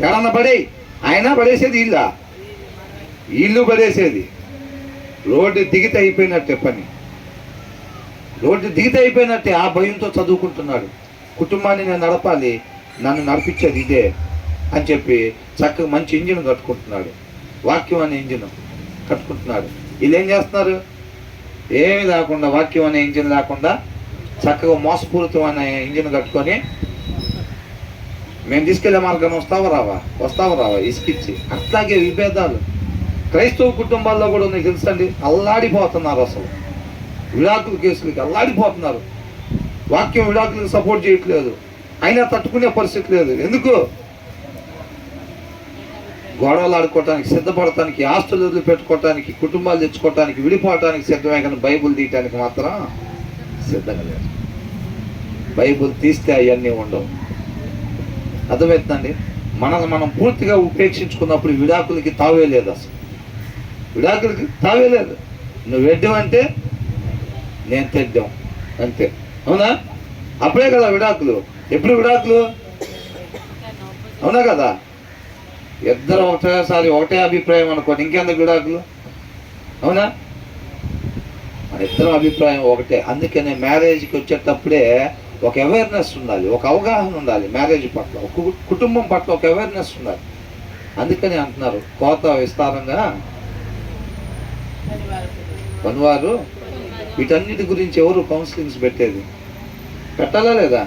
ఎవరన్నా పడేయి. ఆయన పడేసేది ఇల్లు పడేసేది. రోడ్డు దిగితే అయిపోయినట్టే పని, రోడ్డు దిగితే అయిపోయినట్టే. ఆ భయంతో చదువుకుంటున్నాడు. కుటుంబాన్ని నేను నడపాలి, నన్ను నడిపించేది ఇదే అని చెప్పి చక్కగా మంచి ఇంజిన్ కట్టుకుంటున్నాడు. వాక్యం అనే ఇంజిన్ కట్టుకుంటున్నాడు. వీళ్ళు ఏం చేస్తున్నారు, ఏమీ లేకుండా, వాక్యం అనే ఇంజిన్ లేకుండా చక్కగా మోసపూరితమైన ఇంజిన్ కట్టుకొని మేము తీసుకెళ్లే మార్గం వస్తావా రావా ఇసుకిచ్చి. అట్లాగే విభేదాలు క్రైస్తవ కుటుంబాల్లో కూడా ఉన్నాయి తెలుసండి. అల్లాడిపోతున్నారు, అసలు విడాకుల కేసులకి అల్లాడిపోతున్నారు. వాక్యం విడాకులకు సపోర్ట్ చేయట్లేదు, అయినా తట్టుకునే పరిస్థితి లేదు. ఎందుకు, గొడవలు ఆడుకోవటానికి, సిద్ధపడటానికి, ఆస్తులు వదిలిపెట్టుకోవటానికి, కుటుంబాలు తెచ్చుకోవటానికి, విడిపోవటానికి సిద్ధమే, కానీ బైబుల్ తీయటానికి మాత్రం సిద్ధంగా లేదు. బైబుల్ తీస్తే అవన్నీ ఉండవు. అర్థమవుతుందండి. మనల్ని మనం పూర్తిగా ఉపేక్షించుకున్నప్పుడు విడాకులకి తావే లేదు, అసలు విడాకులకి తావే లేదు. నువ్వు వెడ్డమంటే నేను తెద్దాం అంతే. అవునా, అప్పుడే కదా విడాకులు. ఎప్పుడు విడాకులు, అవునా కదా, ఇద్దరు ఒకటేసారి ఒకటే అభిప్రాయం అనుకోండి, ఇంకెందుకు విడాకులు. అవునా, మన ఇద్దరు అభిప్రాయం ఒకటే. అందుకనే మ్యారేజ్కి వచ్చేటప్పుడే ఒక అవేర్నెస్ ఉండాలి, ఒక అవగాహన ఉండాలి. మ్యారేజ్ పట్ల, ఒక కుటుంబం పట్ల ఒక అవేర్నెస్ ఉండాలి. అందుకని అంటున్నారు, కోత విస్తారంగా పనివారు. వీటన్నిటి గురించి ఎవరు కౌన్సిలింగ్స్ పెట్టాలా లేదా,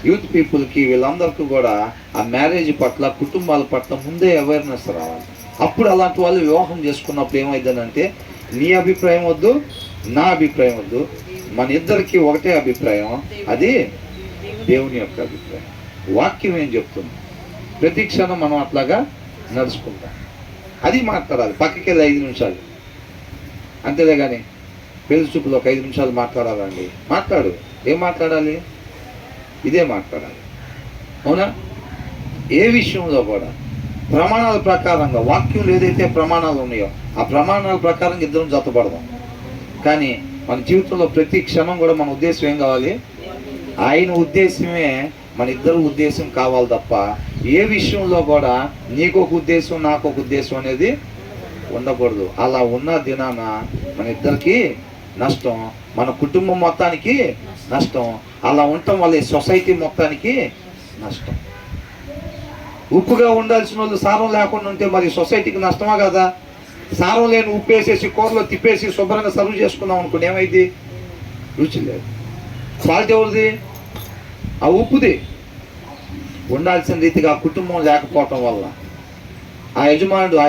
యూత్ పీపుల్కి, వీళ్ళందరికీ కూడా ఆ మ్యారేజ్ పట్ల, కుటుంబాల పట్ల ముందే అవేర్నెస్ రావాలి. అప్పుడు అలాంటి వాళ్ళు వివాహం చేసుకున్నప్పుడు ఏమైందనంటే, నీ అభిప్రాయం వద్దు, నా అభిప్రాయం వద్దు, మన ఇద్దరికి ఒకటే అభిప్రాయం, అది దేవుని యొక్క అభిప్రాయం. వాక్యం ఏం చెప్తుంది, ప్రతి క్షణం మనం అట్లాగా నడుచుకుంటాం. అది మాట్లాడాలి. పక్కకి వెళ్ళి 5 నిమిషాలు అంతేలే, కానీ పెళ్లి చూపులో ఒక 5 నిమిషాలు మాట్లాడాలండి. మాట్లాడు. ఏం మాట్లాడాలి, ఇదే మాట్లాడాలి. అవునా, ఏ విషయంలో కూడా ప్రమాణాల ప్రకారంగా, వాక్యంలో ఏదైతే ప్రమాణాలు ఉన్నాయో ఆ ప్రమాణాల ప్రకారం ఇద్దరం జతపడదాం. కానీ మన జీవితంలో ప్రతి క్షణం కూడా మన ఉద్దేశం ఏం కావాలి, ఆయన ఉద్దేశమే మన ఇద్దరు ఉద్దేశం కావాలి తప్ప ఏ విషయంలో కూడా నీకు ఒక ఉద్దేశం, నాకు ఒక ఉద్దేశం అనేది ఉండకూడదు. అలా ఉన్న దినాన మన ఇద్దరికి నష్టం, మన కుటుంబం మొత్తానికి నష్టం, అలా ఉండటం వల్ల ఈ సొసైటీ మొత్తానికి నష్టం. ఉప్పుగా ఉండాల్సిన వాళ్ళు సారం లేకుండా ఉంటే మరి సొసైటీకి నష్టమా కదా? సారం లేని ఉప్పు వేసేసి కూరలో తిప్పేసి శుభ్రంగా సర్వ్ చేసుకున్నాం అనుకోండి, ఏమైంది? రుచి లేదు. ఫాల్ట్ ఎవరిది? ఆ ఉప్పుది. ఉండాల్సిన రీతిగా ఆ కుటుంబం లేకపోవటం వల్ల, ఆ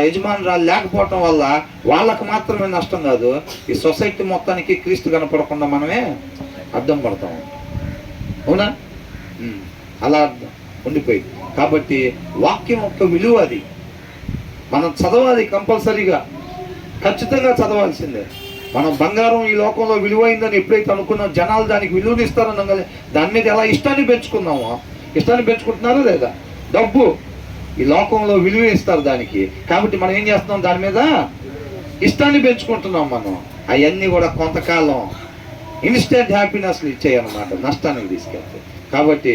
యజమానురాలు లేకపోవటం వల్ల వాళ్ళకు మాత్రమే నష్టం కాదు, ఈ సొసైటీ మొత్తానికి క్రీస్తు కనపడకుండా మనమే అడ్డం పడతాం. అవునా? అలా ఉండిపోయింది. కాబట్టి వాక్యం యొక్క విలువ అది మనం చదవాలి, కంపల్సరీగా ఖచ్చితంగా చదవాల్సిందే. మనం బంగారం ఈ లోకంలో విలువైందని ఎప్పుడైతే అనుకున్నాం, జనాలు దానికి విలువనిస్తారన్నాం కదా, దాని మీద ఎలా ఇష్టాన్ని పెంచుకున్నామో, ఇష్టాన్ని పెంచుకుంటున్నారా లేదా? డబ్బు ఈ లోకంలో విలువ ఇస్తారు దానికి, కాబట్టి మనం ఏం చేస్తున్నాం? దాని మీద ఇష్టాన్ని పెంచుకుంటున్నాం మనం. అవన్నీ కూడా కొంతకాలం ఇన్స్టెంట్ హ్యాపీనెస్లు ఇచ్చాయన్నమాట, నష్టానికి తీసుకెళ్తాయి. కాబట్టి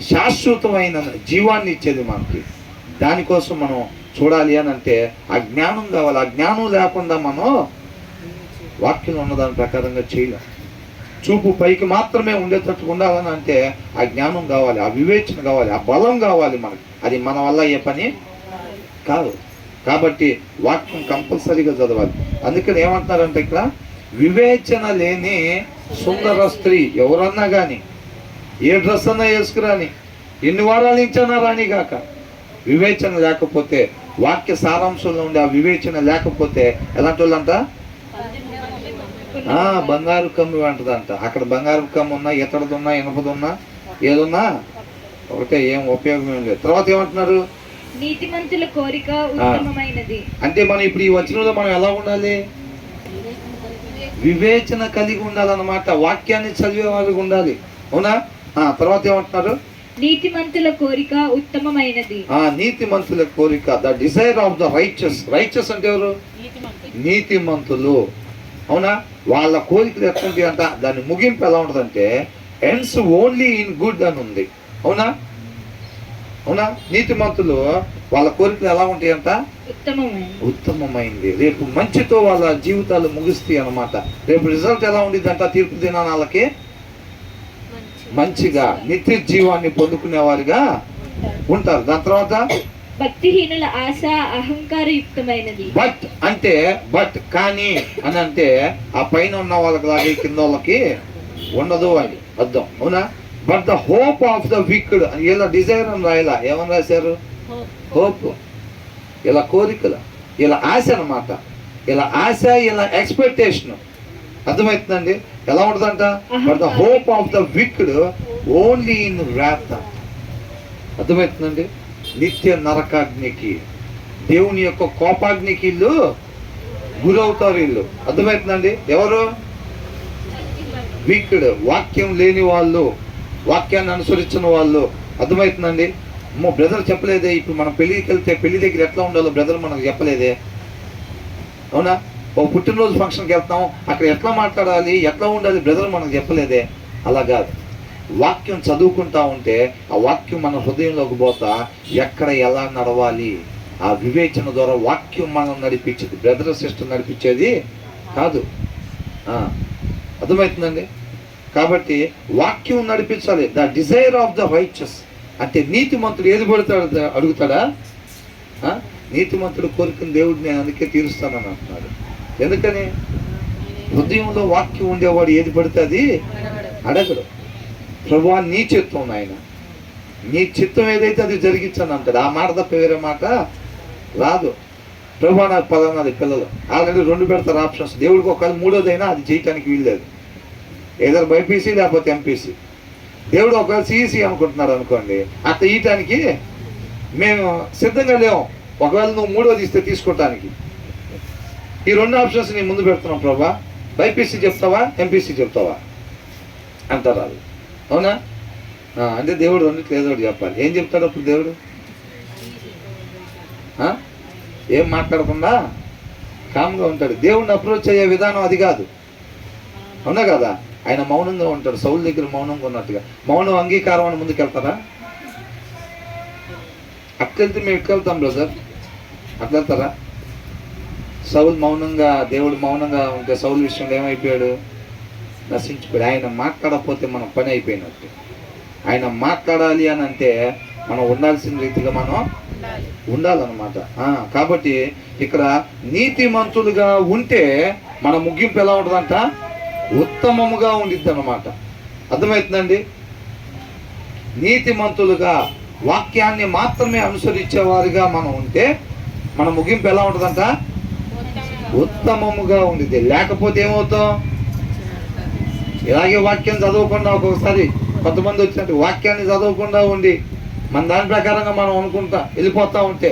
శాశ్వతమైన జీవాన్ని ఇచ్చేది మనకి, దానికోసం మనం చూడాలి అని అంటే ఆ జ్ఞానం కావాలి. ఆ జ్ఞానం లేకుండా మనం వాక్యం ఉన్నదాని ప్రకారంగా చేయలేం. చూపు పైకి మాత్రమే ఉండేటట్టు ఉండాలని అంటే ఆ జ్ఞానం కావాలి, ఆ వివేచన కావాలి, ఆ బలం కావాలి మనకి. అది మన వల్ల అయ్యే పని కాదు. కాబట్టి వాక్యం కంపల్సరీగా చదవాలి. అందుకని ఏమంటున్నారంటే ఇక్కడ, వివేచన లేని సుందర స్త్రీ ఎవరన్నా కానీ, ఏ డ్రెస్ అన్నా వేసుకురాని, ఎన్ని వారాల నుంచైనా రాని కాక, వివేచన లేకపోతే, వాక్య సారాంశంలో ఉండే ఆ వివేచన లేకపోతే ఎలాంటి వాళ్ళంట? బంగారు కమ్మి అంటదంట. అక్కడ బంగారు కమ్మి ఉన్నా, ఇతరదున్నా, ఇనపదున్నా, ఏదున్నా ఒకటే, ఏం ఉపయోగం ఏం లేదు. తర్వాత ఏమంటున్నారు? నీతిమంతుల కోరిక ఉత్తమమైనది. అంటే మనం ఇప్పుడు ఈ వచనంలో మనం ఎలా ఉండాలి? వివేచన కలిగి ఉండాలన్నమాట. వాక్యాన్ని చదివే వాళ్ళకి ఉండాలి. అవునా? తర్వాత ఏమంటున్నారు? నీతిమంతుల కోరిక ఉత్తమమైనది. నీతిమంతుల కోరిక, the desire of the righteous. Righteous అంటే ఎవరు? నీతిమంతులు. అవునా? వాళ్ళ కోరికలు ఎట్లుంటాయి అంట, దాని ముగింపు ఎలా ఉంటుందంటే ఎండ్స్ ఓన్లీ ఇన్ గుడ్ అని ఉంది. అవునా? అవునా? నీతిమంతులు వాళ్ళ కోరికలు ఎలా ఉంటాయి అంట? ఉత్తమమైంది. రేపు మంచితో వాళ్ళ జీవితాలు ముగిస్తాయి అన్నమాట. రేపు రిజల్ట్ ఎలా ఉండిద్ది అంట? తీర్పు దినాన వాళ్ళకి మంచిగా నిత్య జీవాన్ని పొందుకునే వారిగా ఉంటారు. దాని తర్వాత భక్తిహీనుల ఆశ అహంకారయుక్తమైనది. బట్ కానీ అని అంటే ఆ పైన ఉన్న వాళ్ళకి లాగే కింద వాళ్ళకి ఉండదు అని అర్థం. అవునా? But the hope of the wicked, ఇలా డిజైర్ అని రాయలా, ఏమని రాశారు? హోప్. ఇలా కోరికలు, ఇలా ఆశ అన్నమాట. ఇలా ఆశ, ఇలా ఎక్స్పెక్టేషన్. అర్థమవుతుందండి? ఎలా ఉంటుందంట? But the hope of the wicked only in wrath. అర్థమవుతుందండి? నిత్య నరకాగ్నికి, దేవుని యొక్క కోపాగ్నికి వీళ్ళు గురవుతారు. వీళ్ళు అర్థమవుతుందండి? ఎవరు? విక్డ్, వాక్యం లేని వాళ్ళు, వాక్యాన్ని అనుసరించిన వాళ్ళు. అర్థమవుతుందండి? బ్రదర్ చెప్పలేదే, ఇప్పుడు మనం పెళ్ళికి వెళ్తే పెళ్లి దగ్గర ఎట్లా ఉండాలో బ్రదర్ మనకు చెప్పలేదే. అవునా? ఓ పుట్టినరోజు ఫంక్షన్కి వెళ్తాం, అక్కడ ఎట్లా మాట్లాడాలి, ఎట్లా ఉండాలి బ్రదర్ మనకు చెప్పలేదే. అలా కాదు. వాక్యం చదువుకుంటా ఉంటే ఆ వాక్యం మన హృదయంలోకి పోతా ఎక్కడ ఎలా నడవాలి ఆ వివేచన ద్వారా వాక్యం మనం నడిపించేది, బ్రదర్ సిస్టర్ నడిపించేది కాదు. అర్థమవుతుందండి? కాబట్టి వాక్యం నడిపించాలి. The desire of the righteous అంటే నీతిమంతుడు ఏది పడతాడు అడుగుతాడా? నీతిమంతుడు కోరికను దేవుడు నేను అందుకే తీరుస్తానని అంటున్నాడు. ఎందుకని? హృదయంలో వాక్యం ఉండేవాడు ఏది పడితే అది అడగడు. ప్రభువా నీ చిత్తం నాయన, నీ చిత్తం ఏదైతే అది జరిగించని అంటాడు. ఆ మాట తప్ప వేరే మాట రాదు. ప్రభువా నాకు పలానాది పిల్లలు, ఆల్రెడీ 2 పెడతారు ఆప్షన్స్. దేవుడికి ఒకవేళ 3వదైనా అది చేయటానికి వీల్లేదు. ఏదో బైపీసీ లేకపోతే ఎంపీసీ. దేవుడు ఒకవేళ సిఈసీ అనుకుంటున్నాడు అనుకోండి, అట్లా ఇయటానికి మేము సిద్ధంగా లేవు. ఒకవేళ నువ్వు 3వది ఇస్తే తీసుకోవటానికి ఈ 2 ఆప్షన్స్ నీ ముందు పెడుతున్నాం ప్రభా, బైపీసీ చెప్తావా ఎంపీసీ చెప్తావా అంటారు వాళ్ళు. అవునా? అంటే దేవుడు 2 ఏదో ఒకటి చెప్పాలి. ఏం చెప్తాడు అప్పుడు దేవుడు? ఏం మాట్లాడకుండా కామ్గా ఉంటాడు. దేవుడిని అప్రోచ్ అయ్యే విధానం అది కాదు. అవునా కదా? ఆయన మౌనంగా ఉంటాడు. సౌలు దగ్గర మౌనంగా ఉన్నట్టుగా. మౌనం అంగీకారం అని ముందుకెళ్తారా? అట్లెళ్తే మేము ఎక్కవెళ్తాం బ్రదర్, అట్లా వెళ్తారా? సౌలు మౌనంగా, దేవుడు మౌనంగా ఉంటే సౌలు విషయంలో ఏమైపోయాడు? నశించిపోయాడు. ఆయన మాట్లాడకపోతే మనం పని అయిపోయినట్టు. ఆయన మాట్లాడాలి అని అంటే మనం ఉండాల్సిన రీతిగా మనం ఉండాలన్నమాట. కాబట్టి ఇక్కడ నీతిమంతులుగా ఉంటే మన ముగింపు ఎలా ఉంటుందంట? ఉత్తమముగా ఉండిద్ది అన్నమాట. అర్థమవుతుందండి? నీతిమంతులుగా వాక్యాన్ని మాత్రమే అనుసరించేవారుగా మనం ఉంటే మన ముగింపు ఎలా ఉంటుందంట? ఉత్తమముగా ఉండిద్ది. లేకపోతే ఏమవుతాం? ఇలాగే వాక్యం చదవకుండా ఒక్కొక్కసారి కొంతమంది వచ్చినట్టు వాక్యాన్ని చదవకుండా ఉండి మన దాని ప్రకారంగా మనం అనుకుంటా వెళ్ళిపోతూ ఉంటే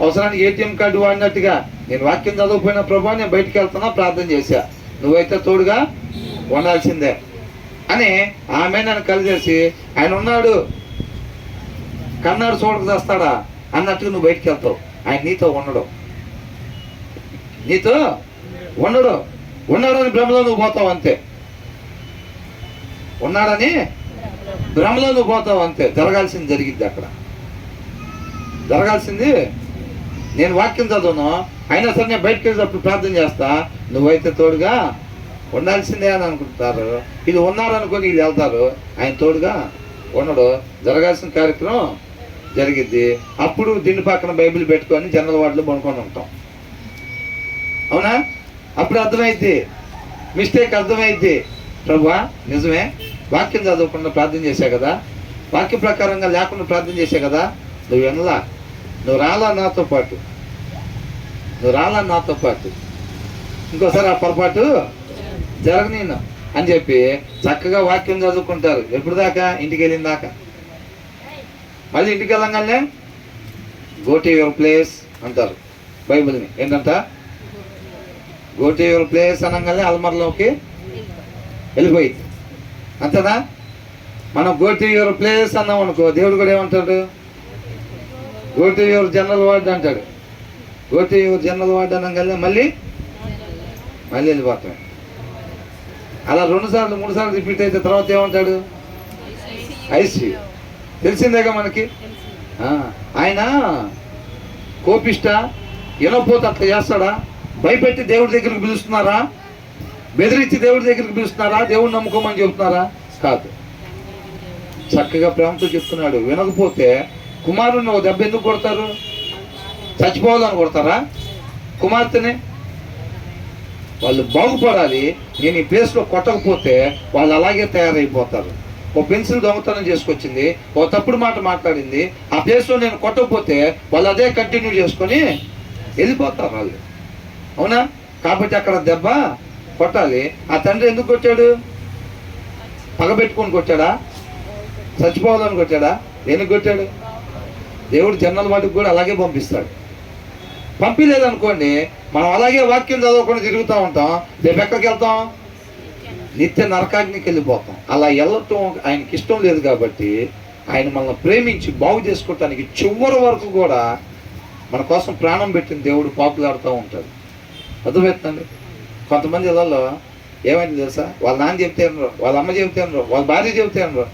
అవసరానికి ఏటీఎం కార్డు వాడినట్టుగా నేను వాక్యం చదవకపోయినా ప్రభా నేను బయటికి వెళ్తున్నా, ప్రార్థన చేశా, నువ్వైతే తోడుగా ఉండాల్సిందే అని ఆమె నన్ను కలిసేసి ఆయన ఉన్నాడు కన్నాడు చూడక చేస్తాడా అన్నట్టుగా నువ్వు బయటికి వెళ్తావు. ఆయన నీతో ఉండడు, నీతో ఉండడు. ఉన్నాడని భ్రమలో నువ్వు పోతావు అంతే. ఉన్నాడని భ్రమలో నువ్వు పోతావు అంతే. జరగాల్సింది జరిగిద్ది. అక్కడ జరగాల్సింది నేను వాక్యం చదవను, అయినా సరే నేను బయటకు వెళ్ళేటప్పుడు ప్రార్థన చేస్తా, నువ్వైతే తోడుగా ఉండాల్సిందే అని అనుకుంటారు. ఇది ఉన్నారనుకొని వీళ్ళు వెళ్తారు, ఆయన తోడుగా ఉండడు. జరగాల్సిన కార్యక్రమం జరిగిద్ది. అప్పుడు దిండు పక్కన బైబిల్ పెట్టుకొని జనరల్ వార్డులో పడుకొని ఉంటాం. అవునా? అప్పుడు అర్థమైద్ది, మిస్టేక్ అర్థమైద్ది. ప్రభువా నిజమే, వాక్యం చదవకుండా ప్రార్థన చేశా కదా, వాక్యం ప్రకారంగా లేకుండా ప్రార్థన చేశా కదా, నువ్వు వినలా, నువ్వు రాలా నాతో పాటు, నువ్వు రాలా నాతో పాటు, ఇంకోసారి ఆ పొరపాటు జరగనీను అని చెప్పి చక్కగా వాక్యం చదువుకుంటారు. ఎప్పుడు దాకా? ఇంటికి వెళ్ళిన దాకా. మళ్ళీ ఇంటికి వెళ్ళంగానే గో టు యువర్ ప్లేస్ అంటారు బైబిల్ని. ఏంటంట? గో టు యువర్ ప్లేస్ అనగానే అల్మర్లోకి వెళ్ళిపోయింది. అంతేనా? మనం గో టు యువర్ ప్లేస్ అన్నాం అనుకో, దేవుడు కూడా ఏమంటాడు? Go to your general ward అంటాడు. Go to your general ward అనగానే మళ్ళీ వెళ్ళిపోతాం. అలా 2 సార్లు 3 సార్లు రిపీట్ అయితే తర్వాత ఏమంటాడు? ఐసీ. తెలిసిందేగా మనకి. ఆయన కోపిష్ట, వినకపోతే అట్లా చేస్తాడా? భయపెట్టి దేవుడి దగ్గరికి పిలుస్తున్నారా? బెదిరించి దేవుడి దగ్గరికి పిలుస్తున్నారా? దేవుడిని నమ్ముకోమని చెబుతున్నారా? కాదు. చక్కగా ప్రేమతో చెప్తున్నాడు. వినకపోతే కుమారుని ఒక దెబ్బ ఎందుకు కొడతారు? చచ్చిపోవాలని కొడతారా కుమార్తెని? వాళ్ళు బాగుపడాలి. నేను ఈ ప్లేస్లో కొట్టకపోతే వాళ్ళు అలాగే తయారైపోతారు. ఓ పెన్సిల్ దొంగతనం చేసుకొచ్చింది, ఓ తప్పుడు మాట మాట్లాడింది, ఆ ప్లేస్లో నేను కొట్టకపోతే వాళ్ళు అదే కంటిన్యూ చేసుకొని వెళ్ళిపోతారు వాళ్ళు. అవునా? కాబట్టి అక్కడ దెబ్బ కొట్టాలి. ఆ తండ్రి ఎందుకు కొట్టాడు? పగబెట్టుకొని కొట్టాడా? చచ్చిపోవాలని కొట్టాడా? ఎందుకు కొట్టాడు? దేవుడు జనరల్ వాటికి కూడా అలాగే పంపిస్తాడు. పంపిలేదనుకోండి, మనం అలాగే వాక్యం చదవకుండా తిరుగుతూ ఉంటాం. రేపు ఎక్కడికి వెళ్తాం? నిత్య నరకాగ్నికి వెళ్ళిపోతాం. అలా వెళ్ళటం ఆయనకి ఇష్టం లేదు. కాబట్టి ఆయన మనల్ని ప్రేమించి బాగు చేసుకోవటానికి చివరి వరకు కూడా మన కోసం ప్రాణం పెట్టిన దేవుడు పాపులాడుతూ ఉంటాడు. అర్థమవుతుందండి? కొంతమంది ఇళ్ళల్లో ఏమైంది తెలుసా? వాళ్ళ నాన్న చెప్తే అనరు, వాళ్ళ అమ్మ చెప్తే అనరు, వాళ్ళ భార్య చెప్తే అనరు,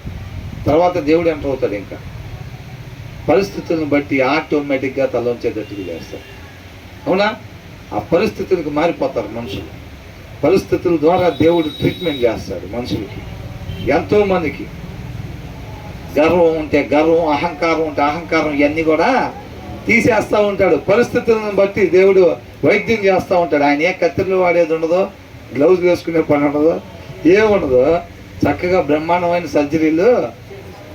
తర్వాత దేవుడు ఎంటర్ అవుతాడు. ఇంకా పరిస్థితులను బట్టి ఆటోమేటిక్గా తలొంచేటట్టుగా చేస్తారు. అవునా? ఆ పరిస్థితులకు మారిపోతారు మనుషులు. పరిస్థితుల ద్వారా దేవుడు ట్రీట్మెంట్ చేస్తాడు మనుషులకి. ఎంతోమందికి గర్వం ఉంటే గర్వం, అహంకారం ఉంటే అహంకారం, ఇవన్నీ కూడా తీసేస్తూ ఉంటాడు. పరిస్థితులను బట్టి దేవుడు వైద్యం చేస్తూ ఉంటాడు. ఆయన ఏ కత్తిర్లు వాడేది ఉండదో, గ్లౌజ్ వేసుకునే పని ఉండదు, ఏముండదు. చక్కగా బ్రహ్మాండమైన సర్జరీలు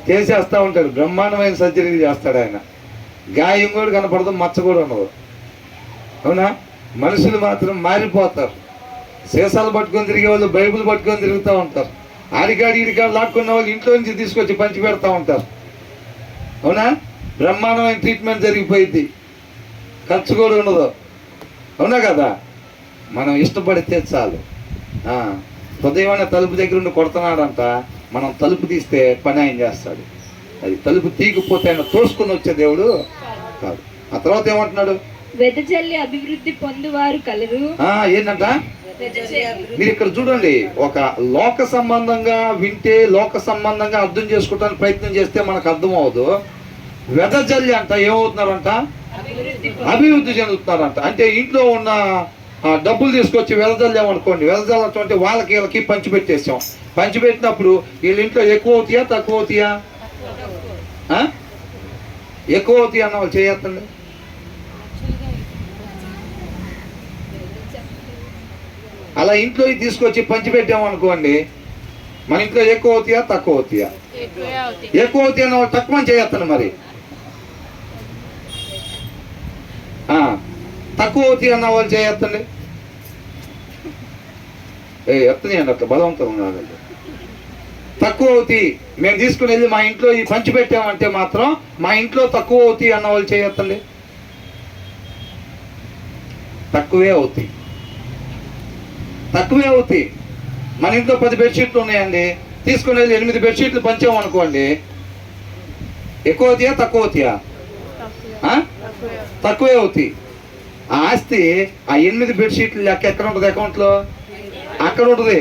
చేసేస్తూ ఉంటాడు. బ్రహ్మాండమైన సర్జరీలు చేస్తాడు ఆయన. గాయం కూడా కనపడదు, మచ్చ కూడా ఉండదు. అవునా? మనుషులు మాత్రం మారిపోతారు. సీసాలు పట్టుకొని తిరిగే వాళ్ళు బైబిల్ పట్టుకొని తిరుగుతూ ఉంటారు. ఆడికాడు ఈడికాడు లాక్కున్న వాళ్ళు ఇంట్లో నుంచి తీసుకొచ్చి పంచి పెడతా ఉంటారు. అవునా? బ్రహ్మాండమైన ట్రీట్మెంట్ జరిగిపోయింది, ఖర్చు కూడా ఉండదు. అవునా కదా? మనం ఇష్టపడితే చాలు. హృదయమైన తలుపు దగ్గర ఉండి కొడుతున్నాడంట, మనం తలుపు తీస్తే పని ఆయన చేస్తాడు. అది తలుపు తీయకపోతే ఆయన తోసుకొని వచ్చే దేవుడు కాదు. ఆ తర్వాత ఏమంటున్నాడు? వెదజల్లి అభివృద్ధి పొందువారు కలరు. ఏంటంట? మీరు ఇక్కడ చూడండి, ఒక లోక సంబంధంగా వింటే, లోక సంబంధంగా అర్థం చేసుకోవడానికి ప్రయత్నం చేస్తే మనకు అర్థం అవ్వదు. వెదజల్లి అంట ఏమవుతున్నారంట? అభివృద్ధి చెందుతున్నారంట. అంటే ఇంట్లో ఉన్న డబ్బులు తీసుకొచ్చి వెదజల్లామనుకోండి, వెదజల్లటువంటి వాళ్ళకి వీళ్ళకి పంచిపెట్టేసాం. పంచిపెట్టినప్పుడు వీళ్ళ ఇంట్లో ఎక్కువ అవుతాయా తక్కువ అవుతాయా? ఎక్కువ అవుతాయి అన్న వాళ్ళు చేయొద్దండి. అలా ఇంట్లో తీసుకొచ్చి పంచిపెట్టామనుకోండి, మన ఇంట్లో ఎక్కువ అవుతాయా తక్కువ అవుతాయా? ఎక్కువ అవుతాయి అన్న వాళ్ళు తక్కువ చేయొద్దండి. మరి తక్కువ అవుతాయి అన్న వాళ్ళు చేయొద్దండి. ఎత్తని అండి, అట్లా బలవంతం కాదండి. తక్కువ అవుతాయి మేము తీసుకుని వెళ్ళి మా ఇంట్లో ఈ పంచి పెట్టామంటే మాత్రం మా ఇంట్లో తక్కువ అవుతాయి అన్న వాళ్ళు చేయొద్దండి. తక్కువే అవుతాయి, తక్కువే అవుతాయి. మన ఇంట్లో 10 బెడ్షీట్లు ఉన్నాయండి, తీసుకుని వెళ్ళి 8 బెడ్షీట్లు పంచామనుకోండి, ఎక్కువ అవుతాయా తక్కువ అవుతాయా? తక్కువే అవుతాయి. ఆ ఆస్తి ఆ 8 బెడ్షీట్లు లెక్క ఎక్కడ ఉంటుంది? అకౌంట్లో అక్కడ ఉంటుంది.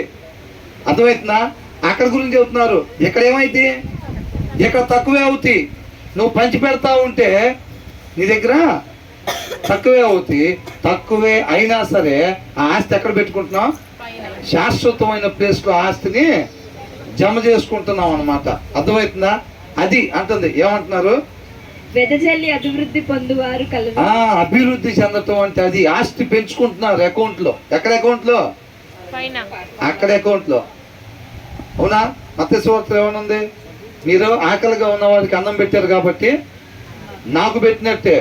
అర్థమవుతుందా? అక్కడ గురించి చెబుతున్నారు. ఇక్కడ ఏమైతే ఇక్కడ తక్కువే అవుతాయి. నువ్వు పంచి పెడతా ఉంటే నీ దగ్గర తక్కువే అవుతాయి. తక్కువే అయినా సరే ఆ ఆస్తి ఎక్కడ పెట్టుకుంటున్నావు? శాశ్వతమైన ప్లేస్లో ఆస్తిని జమ చేసుకుంటున్నాం అన్నమాట. అర్థమవుతుందా? అది అంటుంది. ఏమంటున్నారు? వెదజల్లి అభివృద్ధి పొందువారు కలరు. అభివృద్ధి చెందటం అంటే అది ఆస్తి పెంచుకుంటున్నారు అకౌంట్లో. ఎక్కడ అకౌంట్లో? అక్కడ అకౌంట్లో. అవునా? మత్తయి సువార్తలో ఏమనుంది? మీరు ఆకలిగా ఉన్న వాళ్ళకి అన్నం పెట్టారు కాబట్టి నాకు పెట్టినట్టే,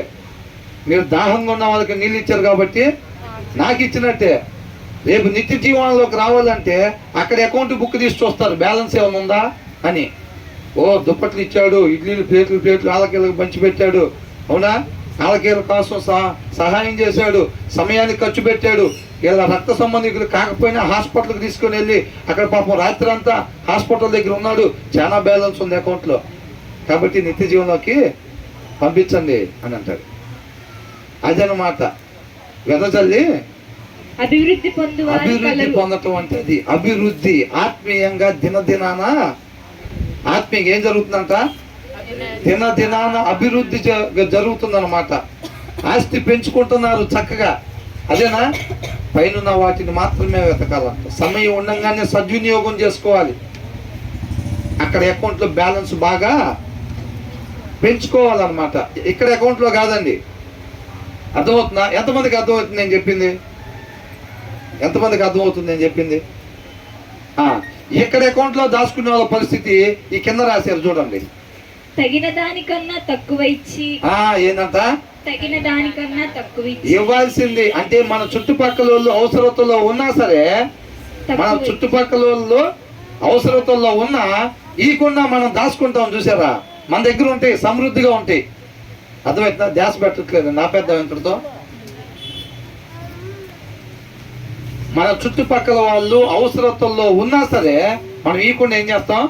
మీరు దాహంగా ఉన్న వాళ్ళకి నీళ్ళు ఇచ్చారు కాబట్టి నాకు ఇచ్చినట్టే. రేపు నిత్య జీవనంలోకి రావాలంటే అక్కడ అకౌంట్ బుక్ తీసి చూస్తారు, బ్యాలెన్స్ ఏమైనా ఉందా అని. దుప్పట్లు ఇచ్చాడు, ఇడ్లీలు ప్లేట్లు వాళ్ళకి పంచి పెట్టాడు. అవునా? వాళ్ళకి కోసం సహాయం చేశాడు, సమయానికి ఖర్చు పెట్టాడు. ఇలా రక్త సంబంధికులు కాకపోయినా హాస్పిటల్కి తీసుకుని వెళ్ళి అక్కడ పాపం రాత్రి అంతా హాస్పిటల్ దగ్గర ఉన్నాడు, చాలా బ్యాలెన్స్ ఉంది అకౌంట్లో, కాబట్టి నిత్య జీవనంలోకి పంపించండి అని అంటాడు. అదనమాట వెదజల్లి అభివృద్ధి పొందటం అంటే అది అభివృద్ధి. ఆత్మీయంగా దినదినాన ఆత్మీయంగా ఏం జరుగుతుందంట? దినదినాన అభివృద్ధి జరుగుతుందన్నమాట. ఆస్తి పెంచుకుంటున్నారు చక్కగా. అదేనా? పైన వాటిని మాత్రమే వెతకాలంట. సమయం ఉండగానే సద్వినియోగం చేసుకోవాలి. అక్కడ అకౌంట్లో బ్యాలెన్స్ బాగా పెంచుకోవాలన్నమాట. ఇక్కడ అకౌంట్లో కాదండి. అర్థమవుతుందా? ఎంతమందికి అర్థమవుతుంది నేను చెప్పింది? ఎంతమందికి అర్థమవుతుంది నేను చెప్పింది? ఇక్కడ అకౌంట్లో దాచుకునే వాళ్ళ పరిస్థితి ఈ కింద రాశారు చూడండి. తగిన దానికన్నా తక్కువ ఇచ్చి. ఏంటంట? తగిన దానికన్నా తక్కువ ఇవ్వాల్సింది. అంటే మన చుట్టుపక్కల వాళ్ళు అవసరతలో ఉన్నా సరే, మన చుట్టుపక్కల వాళ్ళు అవసరతల్లో ఉన్నా ఈకుండా మనం దాచుకుంటాం. చూసారా? మన దగ్గర ఉంటాయి, సమృద్ధిగా ఉంటాయి. అర్థమవుతుందా? ధ్యాస పెట్టట్లేదు నా పెద్ద వెంకటతో. మన చుట్టుపక్కల వాళ్ళు అవసరతల్లో ఉన్నా సరే మనం ఈకుండా ఏం చేస్తాం?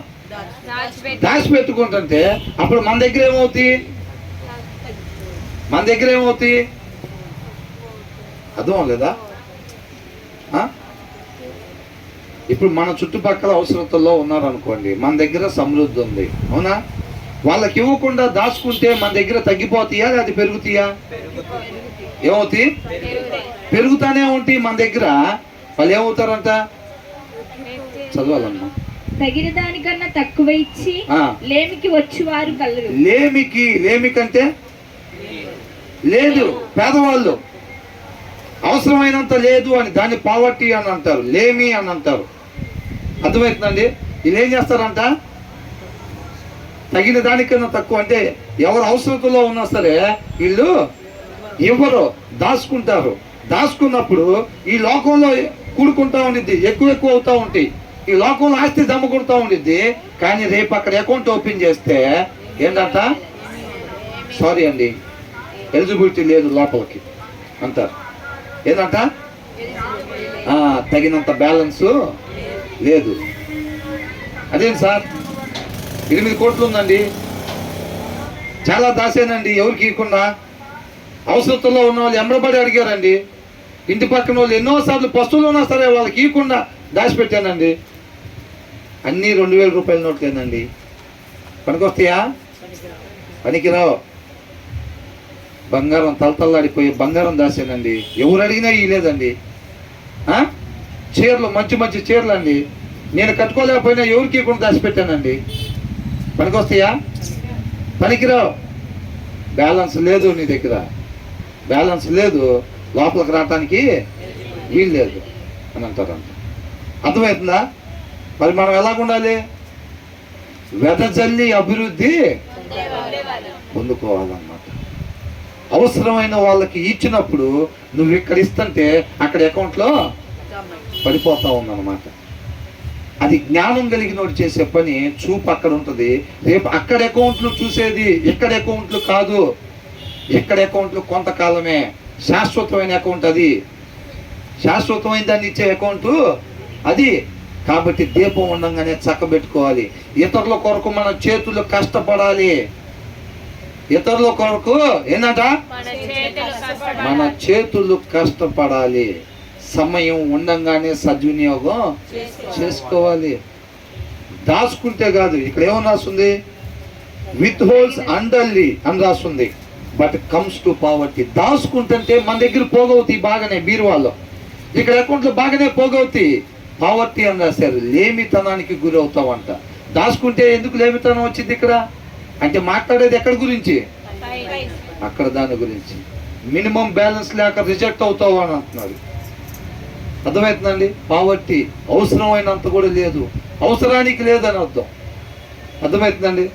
దాచిపెట్టుకుంటుంటే అప్పుడు మన దగ్గర ఏమవుతాయి? మన దగ్గర ఏమవుతాయి? అర్థం లేదా? ఇప్పుడు మన చుట్టుపక్కల అవసరతల్లో ఉన్నారనుకోండి, మన దగ్గర సమృద్ధి ఉంది. అవునా? వాళ్ళకి ఇవ్వకుండా దాచుకుంటే మన దగ్గర తగ్గిపోతాయా అది పెరుగుతాయా? ఏమవుతాయి? పెరుగుతానే ఉంటాయి మన దగ్గర. వాళ్ళు ఏమవుతారంట? చదవాలమ్మా. తగిన దానికన్నా తక్కువ ఇచ్చి లేమికి వచ్చేవారు కలరు. లేమికంటే లేదు, పేదవాళ్ళు. అవసరమైనంత లేదు అని దాన్ని పావర్టీ అని అంటారు, లేమి అని అంటారు. అర్థమవుతుందండి? వీళ్ళు ఏం చేస్తారంట? తగిన దానికన్నా తక్కువ అంటే ఎవరు అవసరతలో ఉన్నా సరే వీళ్ళు ఇవ్వరు, దాచుకుంటారు. దాచుకున్నప్పుడు ఈ లోకంలో కూడుకుంటా ఉండిద్ది, ఎక్కువ అవుతా ఉంటాయి. ఈ లోకంలో ఆస్తి దమ్ముకుంటా ఉండిద్ది. కానీ రేపు అక్కడ అకౌంట్ ఓపెన్ చేస్తే ఏంటంట? సారీ అండి, ఎలిజిబిలిటీ లేదు లోపలికి అంటారు. ఏంటంట? తగినంత బ్యాలెన్స్ లేదు. అదేంటి సార్, 8 కోట్లు ఉందండి, చాలా దాసేనండి, ఎవరికి ఇవ్వకుండా. అవసరతలో ఉన్న వాళ్ళు ఎంబడబడి అడిగారండి. ఇంటి పక్కన వాళ్ళు ఎన్నోసార్లు పస్తులు ఉన్నా సరే వాళ్ళకి ఇవ్వకుండా దాచిపెట్టానండి. అన్నీ 2000 రూపాయల నోట్లేనండి. పనికొస్తాయా? పనికిరావు. బంగారం తలతల్లాడిపోయి బంగారం దాసానండి, ఎవరు అడిగినా ఇవ్వలేదండి. చీరలు మంచి మంచి చీరలు అండి, నేను కట్టుకోలేకపోయినా ఎవరికి కూడా దాచిపెట్టానండి. పనికొస్తాయా? పనికిరావు. బ్యాలెన్స్ లేదు నీ దగ్గర, బ్యాలెన్స్ లేదు, లోపలికి రావటానికి వీలు లేదు అని అంటారంట. అర్థమవుతుందా? మరి మనం ఎలాగుండాలి? వెదజల్లి అభివృద్ధి పొందుకోవాలన్నమాట. అవసరమైన వాళ్ళకి ఇచ్చినప్పుడు నువ్వు ఇక్కడ ఇస్తుంటే అక్కడ అకౌంట్లో పడిపోతా ఉందన్నమాట. అది జ్ఞానం కలిగినోడు చేసే పని. చూపు అక్కడ ఉంటుంది, రేపు అక్కడ అకౌంట్లు చూసేది ఇక్కడ అకౌంట్లు కాదు. ఎక్కడ అకౌంట్లు కొంతకాలమే, శాశ్వతమైన అకౌంట్ అది, శాశ్వతమైన దాన్ని ఇచ్చే అకౌంట్ అది. కాబట్టి దీపం ఉండగానే చక్కబెట్టుకోవాలి. ఇతరుల కొరకు మన చేతులు కష్టపడాలి. ఇతరుల కొరకు ఏంటంట? మన చేతులు కష్టపడాలి. సమయం ఉండంగానే సద్వినియోగం చేసుకోవాలి. దాచుకుంటే కాదు. ఇక్కడ ఏమని రాస్తుంది? విత్ హోల్స్ అండర్లీ అని రాస్తుంది. But comes to poverty. దాచుకుంటుంటే మన దగ్గర పోగవుతాయి బాగానే, బీరువాలో. ఇక్కడ అకౌంట్లో బాగానే పోగవుతాయి. పావర్టీ అని రాశారు, లేమితనానికి గురవుతావంట. దాచుకుంటే ఎందుకు లేమితనం వచ్చింది ఇక్కడ అంటే మాట్లాడేది ఎక్కడ గురించి? అక్కడ దాని గురించి. మినిమం బ్యాలెన్స్ లేక రిజెక్ట్ అవుతావు అని అంటున్నాడు. అర్థమవుతుందండి? పావర్టీ అవసరమైనంత కూడా లేదు, అవసరానికి లేదని అర్థం. అర్థమవుతుందండి?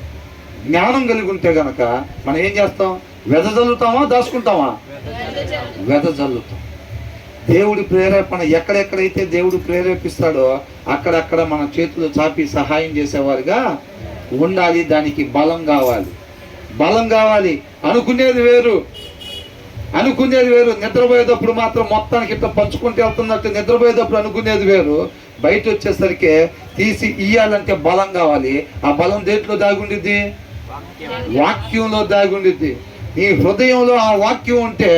జ్ఞానం కలిగి ఉంటే గనక మనం ఏం చేస్తాం? వెదజల్లుతామా దాచుకుంటామా? వెదజల్లుతాం. దేవుడి ప్రేరేపణ ఎక్కడెక్కడైతే దేవుడు ప్రేరేపిస్తాడో అక్కడక్కడ మన చేతులు చాపి సహాయం చేసేవారుగా ఉండాలి. దానికి బలం కావాలి, బలం కావాలి. అనుకునేది వేరు, అనుకునేది వేరు. నిద్రపోయేటప్పుడు మాత్రం మొత్తానికి ఇట్లా పంచుకుంటూ వెళ్తున్నట్టు నిద్రపోయేటప్పుడు అనుకునేది వేరు. బయట వచ్చేసరికి తీసి ఇయ్యాలంటే బలం కావాలి. ఆ బలం దేంట్లో దాగుండిద్ది? వాక్యంలో దాగుండిద్ది. నీ హృదయంలో ఆ వాక్యం ఉంటే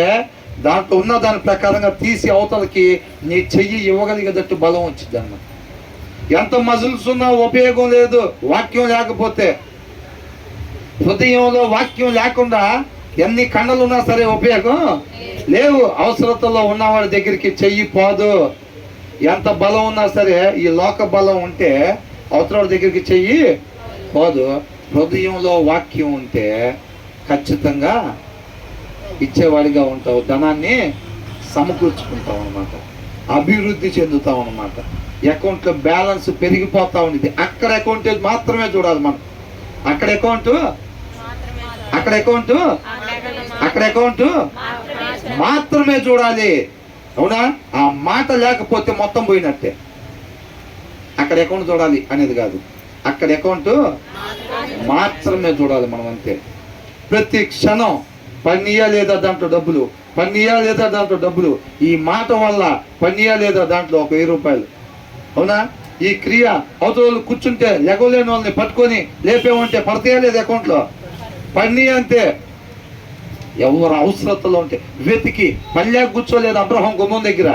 దాంట్లో ఉన్న దాని ప్రకారంగా తీసి అవతలకి నీ చెయ్యి ఇవ్వగలిగేటట్టు బలం వచ్చింది అన్న. ఎంత మజిల్స్ ఉన్నా ఉపయోగం లేదు వాక్యం లేకపోతే. హృదయంలో వాక్యం లేకుండా ఎన్ని కండలు ఉన్నా సరే ఉపయోగం లేవు. అవసరతలో ఉన్నవాడి దగ్గరికి చెయ్యి పోదు. ఎంత బలం ఉన్నా సరే ఈ లోక బలం ఉంటే అవతల దగ్గరికి చెయ్యి పోదు. హృదయంలో వాక్యం ఉంటే ఖచ్చితంగా ఇచ్చేవాడిగా ఉంటావు. ధనాన్ని సమకూర్చుకుంటావు అన్నమాట, అభివృద్ధి చెందుతావు అన్నమాట. అకౌంట్లో బ్యాలెన్స్ పెరిగిపోతా ఉండేది. అక్కడ అకౌంట్ మాత్రమే చూడాలి మనం. అక్కడ అకౌంట్ మాత్రమే చూడాలి. అవునా? ఆ మాట లేకపోతే మొత్తం పోయినట్టే. అక్కడ అకౌంట్ చూడాలి అనేది కాదు, అక్కడ అకౌంట్ మాత్రమే చూడాలి మనం అంతే. ప్రతి క్షణం పన్నీయా లేదా దాంట్లో డబ్బులు, పన్నీయా లేదా దాంట్లో డబ్బులు. ఈ మాట వల్ల పన్నీయా లేదా దాంట్లో ఒక 1000 రూపాయలు. అవునా? ఈ క్రియ అవతల కూర్చుంటే లెగలేని వాళ్ళని పట్టుకొని లేపేమంటే పడతాయా లేదు అకౌంట్లో? పన్నీ అంతే. ఎవరు అవసరతలో ఉంటే వెతికి పల్లె కూర్చోలేదు. అబ్రహం గుమ్మం దగ్గర,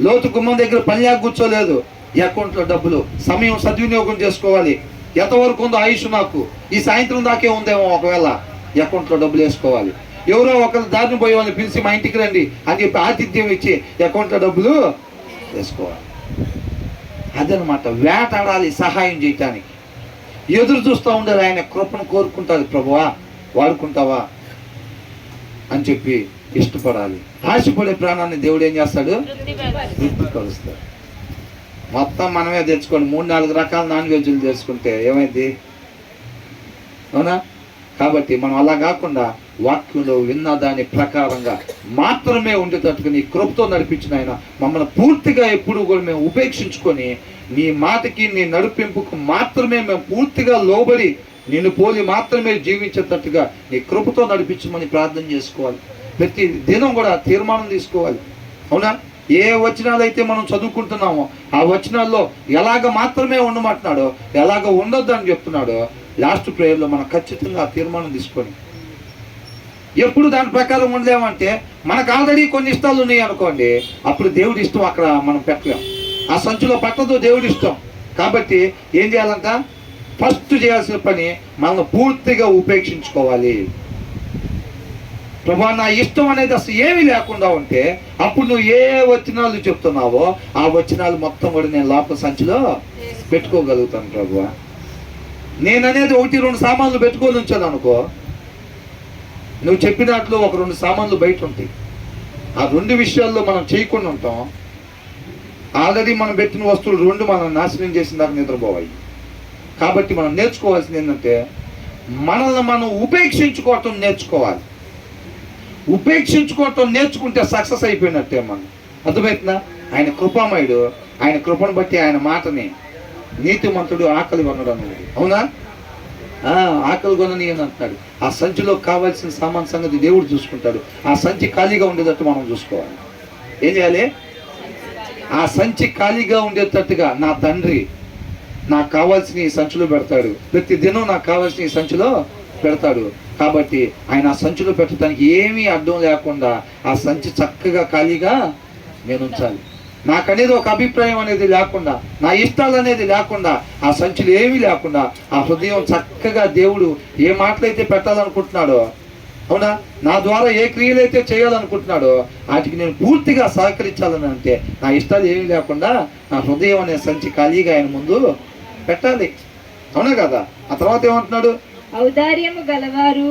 లోతు గుమ్మం దగ్గర పల్లె కూర్చోలేదు. ఈ అకౌంట్లో డబ్బులు. సమయం సద్వినియోగం చేసుకోవాలి. ఎంతవరకు ఉందో ఆయుష్ నాకు, ఈ సాయంత్రం దాకే ఉందేమో, ఒకవేళ ఈ అకౌంట్లో డబ్బులు వేసుకోవాలి. ఎవరో ఒకరు దారిని పోయే వాళ్ళని పిలిచి మా ఇంటికి రండి అని చెప్పి ఆతిథ్యం ఇచ్చి అకౌంట్లో డబ్బులు వేసుకోవాలి. అదనమాట. వేటాడాలి సహాయం చేయటానికి. ఎదురు చూస్తూ ఉండాలి. ఆయన కృపను కోరుకుంటుంది. ప్రభువా వాడుకుంటావా అని చెప్పి ఇష్టపడాలి. ఆశపడే ప్రాణాన్ని దేవుడు ఏం చేస్తాడు? తృప్తి పరుస్తాడు. మొత్తం మనమే తెచ్చుకోండి. 3-4 రకాల నాన్ వెజ్లు తెచ్చుకుంటే ఏమైంది? అవునా? కాబట్టి మనం అలా కాకుండా వాక్యంలో విన్న దాని ప్రకారంగా మాత్రమే ఉండేటట్టుగా నీ కృపతో నడిపించిన ఆయన మమ్మల్ని పూర్తిగా ఎప్పుడు కూడా మేము ఉపేక్షించుకొని నీ మాటకి నీ నడిపింపుకు మాత్రమే మేము పూర్తిగా లోబడి నిన్ను పోలి మాత్రమే జీవించేటట్టుగా నీ కృపతో నడిపించమని ప్రార్థన చేసుకోవాలి. ప్రతి దినం కూడా తీర్మానం తీసుకోవాలి. అవునా? ఏ వచనాలు అయితే మనం చదువుకుంటున్నామో ఆ వచనాల్లో ఎలాగ మాత్రమే ఉండమంటున్నాడో, ఎలాగ ఉండొద్దు అని చెప్తున్నాడో లాస్ట్ ప్రేయర్లో మనం ఖచ్చితంగా తీర్మానం తీసుకొని ఎప్పుడు దాని ప్రకారం ఉండలేమంటే మనకు ఆల్రెడీ కొన్ని ఇష్టాలు ఉన్నాయి అనుకోండి, అప్పుడు దేవుడి ఇష్టం అక్కడ మనం పెట్టలేం. ఆ సంచులో పట్టదు దేవుడి ఇష్టం. కాబట్టి ఏం చేయాలంట? ఫస్ట్ చేయాల్సిన పని మనం పూర్తిగా ఉపేక్షించుకోవాలి. ప్రభా నా ఇష్టం అనేది అసలు ఏమీ లేకుండా ఉంటే అప్పుడు నువ్వు ఏ వచనాలు చెప్తున్నావో ఆ వచనాలు మొత్తం కూడా నేను లోపల సంచిలో పెట్టుకోగలుగుతాను ప్రభా. నేననేది 1-2 సామాన్లు పెట్టుకొని ఉంచాను అనుకో, నువ్వు చెప్పినట్లు 1-2 సామాన్లు బయట ఉంటాయి. ఆ 2 విషయాల్లో మనం చేయకుండా ఉంటాం. ఆల్రెడీ మనం పెట్టిన వస్తువులు 2 మనం నాశనం చేసిన దాకా నిద్రపోవాలి. కాబట్టి మనం నేర్చుకోవాల్సింది ఏంటంటే మనల్ని మనం ఉపేక్షించుకోవటం నేర్చుకోవాలి. ఉపేక్షించుకోవటం నేర్చుకుంటే సక్సెస్ అయిపోయినట్టే. మనం అర్థమవుతుందా? ఆయన కృపామయుడు, ఆయన కృపను బట్టి ఆయన మాటని నీతిమంతుడు ఆకలి కొనడం అనేది. అవునా? ఆకలి కొనని అని అంటున్నాడు. ఆ సంచిలో కావాల్సిన సామాన్ సంగతి దేవుడు చూసుకుంటాడు. ఆ సంచి ఖాళీగా ఉండేటట్టు మనం చూసుకోవాలి. ఏం చేయాలి? ఆ సంచి ఖాళీగా ఉండేటట్టుగా నా తండ్రి నాకు కావాల్సిన ఈ సంచిలో పెడతాడు. ప్రతి దినం నాకు కావాల్సిన ఈ సంచిలో పెడతాడు. కాబట్టి ఆయన ఆ సంచిలో పెట్టడానికి ఏమీ అడ్డం లేకుండా ఆ సంచి చక్కగా ఖాళీగా నేను ఉంచాలి. నాకనేది ఒక అభిప్రాయం అనేది లేకుండా, నా ఇష్టాలు అనేది లేకుండా, ఆ సంచులు ఏమీ లేకుండా ఆ హృదయం చక్కగా దేవుడు ఏ మాటలైతే పెట్టాలనుకుంటున్నాడో, అవునా, నా ద్వారా ఏ క్రియలైతే చేయాలనుకుంటున్నాడో వాటికి నేను పూర్తిగా సహకరించాలని అంటే నా ఇష్టాలు ఏమీ లేకుండా నా హృదయం అనే సంచి ఖాళీగా ఆయన ముందు పెట్టాలి. అవునా కదా? ఆ తర్వాత ఏమంటున్నాడు? ఔదార్యము గలవారు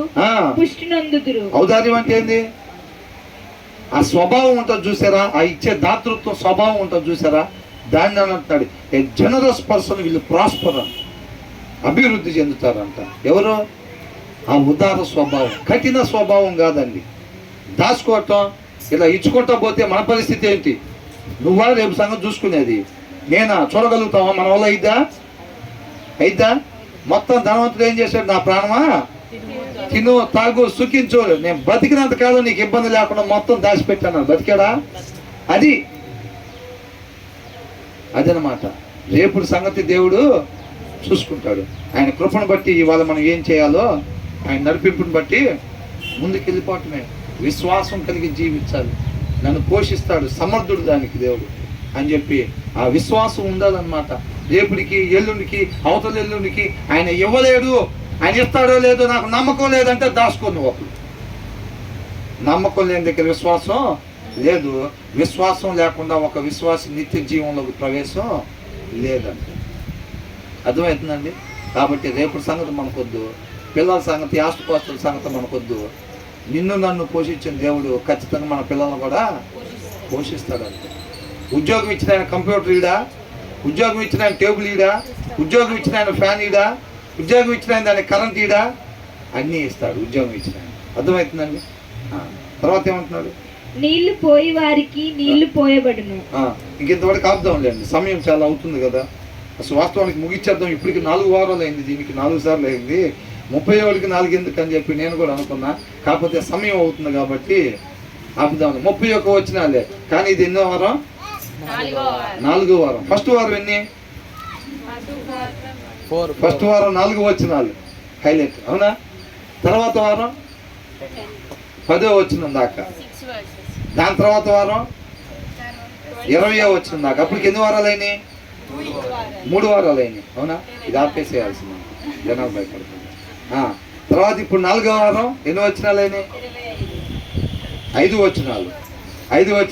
పుష్టి నొందుదురు. ఔదార్యం అంటే ఏంది? ఆ స్వభావం ఉంటుంది చూసారా? ఆ ఇచ్చే దాతృత్వం స్వభావం ఉంటుంది చూసారా? దాన్ని అని అంటున్నాడు, ఏ జనరస్ పర్సన్ వీళ్ళు ప్రాస్పర్, అభివృద్ధి చెందుతారంట. ఎవరు? ఆ ఉదార స్వభావం, కఠిన స్వభావం కాదండి. దాచుకోవటం, ఇలా ఇచ్చుకుంటా పోతే మన పరిస్థితి ఏంటి? నువ్వా రేపు సంగతి చూసుకునేది? నేనా? చూడగలుగుతావా? మన వల్ల అయిద్దా? మొత్తం ధనవంతుడు ఏం చేశాడు? నా ప్రాణమా తిను తాగు సుఖించు, నేను బతికినంత కాలం నీకు ఇబ్బంది లేకుండా మొత్తం దాచిపెట్టాను. బతికాడా? అదనమాట. రేపు సంగతి దేవుడు చూసుకుంటాడు. ఆయన కృపను బట్టి ఇవాళ మనం ఏం చేయాలో ఆయన నడిపింపుని బట్టి ముందుకు వెళ్ళిపోవటమే. విశ్వాసం కలిగి జీవించాలి. నన్ను పోషిస్తాడు, సమర్థుడు దానికి దేవుడు అని చెప్పి ఆ విశ్వాసం ఉండాలన్నమాట. రేపుడికి, ఎల్లుండికి, అవతల ఎల్లుండికి ఆయన ఇవ్వలేడు, ఆయన ఇస్తాడో లేదో నాకు నమ్మకం లేదంటే దాచుకోను. ఒకరు నమ్మకం లేని దగ్గర విశ్వాసం లేదు. విశ్వాసం లేకుండా ఒక విశ్వాస నిత్య జీవంలోకి ప్రవేశం లేదండి. అర్థమవుతుందండి? కాబట్టి రేపు సంగతి మనకొద్దు, పిల్లల సంగతి, ఆస్తుపాస్తుల సంగతి మనకొద్దు. నిన్ను నన్ను పోషించిన దేవుడు ఖచ్చితంగా మన పిల్లలను కూడా పోషిస్తాడంతే. ఉద్యోగం ఇచ్చిన ఆయన కంప్యూటర్ ఈడా, ఉద్యోగం ఇచ్చిన ఆయన టేబుల్ ఈడా, ఉద్యోగం ఇచ్చిన ఆయన ఫ్యాన్ ఈడా, ఉద్యోగం ఇచ్చిన ఆయన దానికి కరెంట్ ఈడా, అన్నీ ఇస్తాడు ఉద్యోగం ఇచ్చిన ఆయన. అర్థమవుతుందండి? తర్వాత ఏమంటున్నాడు? నీళ్లు పోయి వారికి నీళ్లు పోయబడును. ఇంకెంతవరకు ఆపుదాంలేండి, సమయం చాలా అవుతుంది కదా. అసలు వాస్తవానికి ముగిచ్చేద్దాం. ఇప్పటికి 4 వారాలు అయింది, దీనికి 4 సార్లు అయింది. 30 4 ఎందుకు అని చెప్పి నేను కూడా అనుకున్నా. కాకపోతే సమయం అవుతుంది కాబట్టి ఆపుదాం. 31 వచనాలే కానీ ఇది ఎన్నో వారం? 4వ వారం. ఫస్ట్ వారం ఎన్ని? ఫస్ట్ వారం 4 వచనాలు హైలైట్. అవునా? తర్వాత వారం 10వ వచనం దాకా, దాని తర్వాత వారం 20వ వచనం దాకా. అప్పటికి ఎన్ని వారాలు అయినాయి? 3 వారాలు అయినాయి. అవునా? ఇది ఆపేసేయాల్సింది, జనాలు భయపడుతుంది. తర్వాత ఇప్పుడు 4వ వారం ఎన్ని వచనాలు అయినాయి? 5 వచనాలు. 5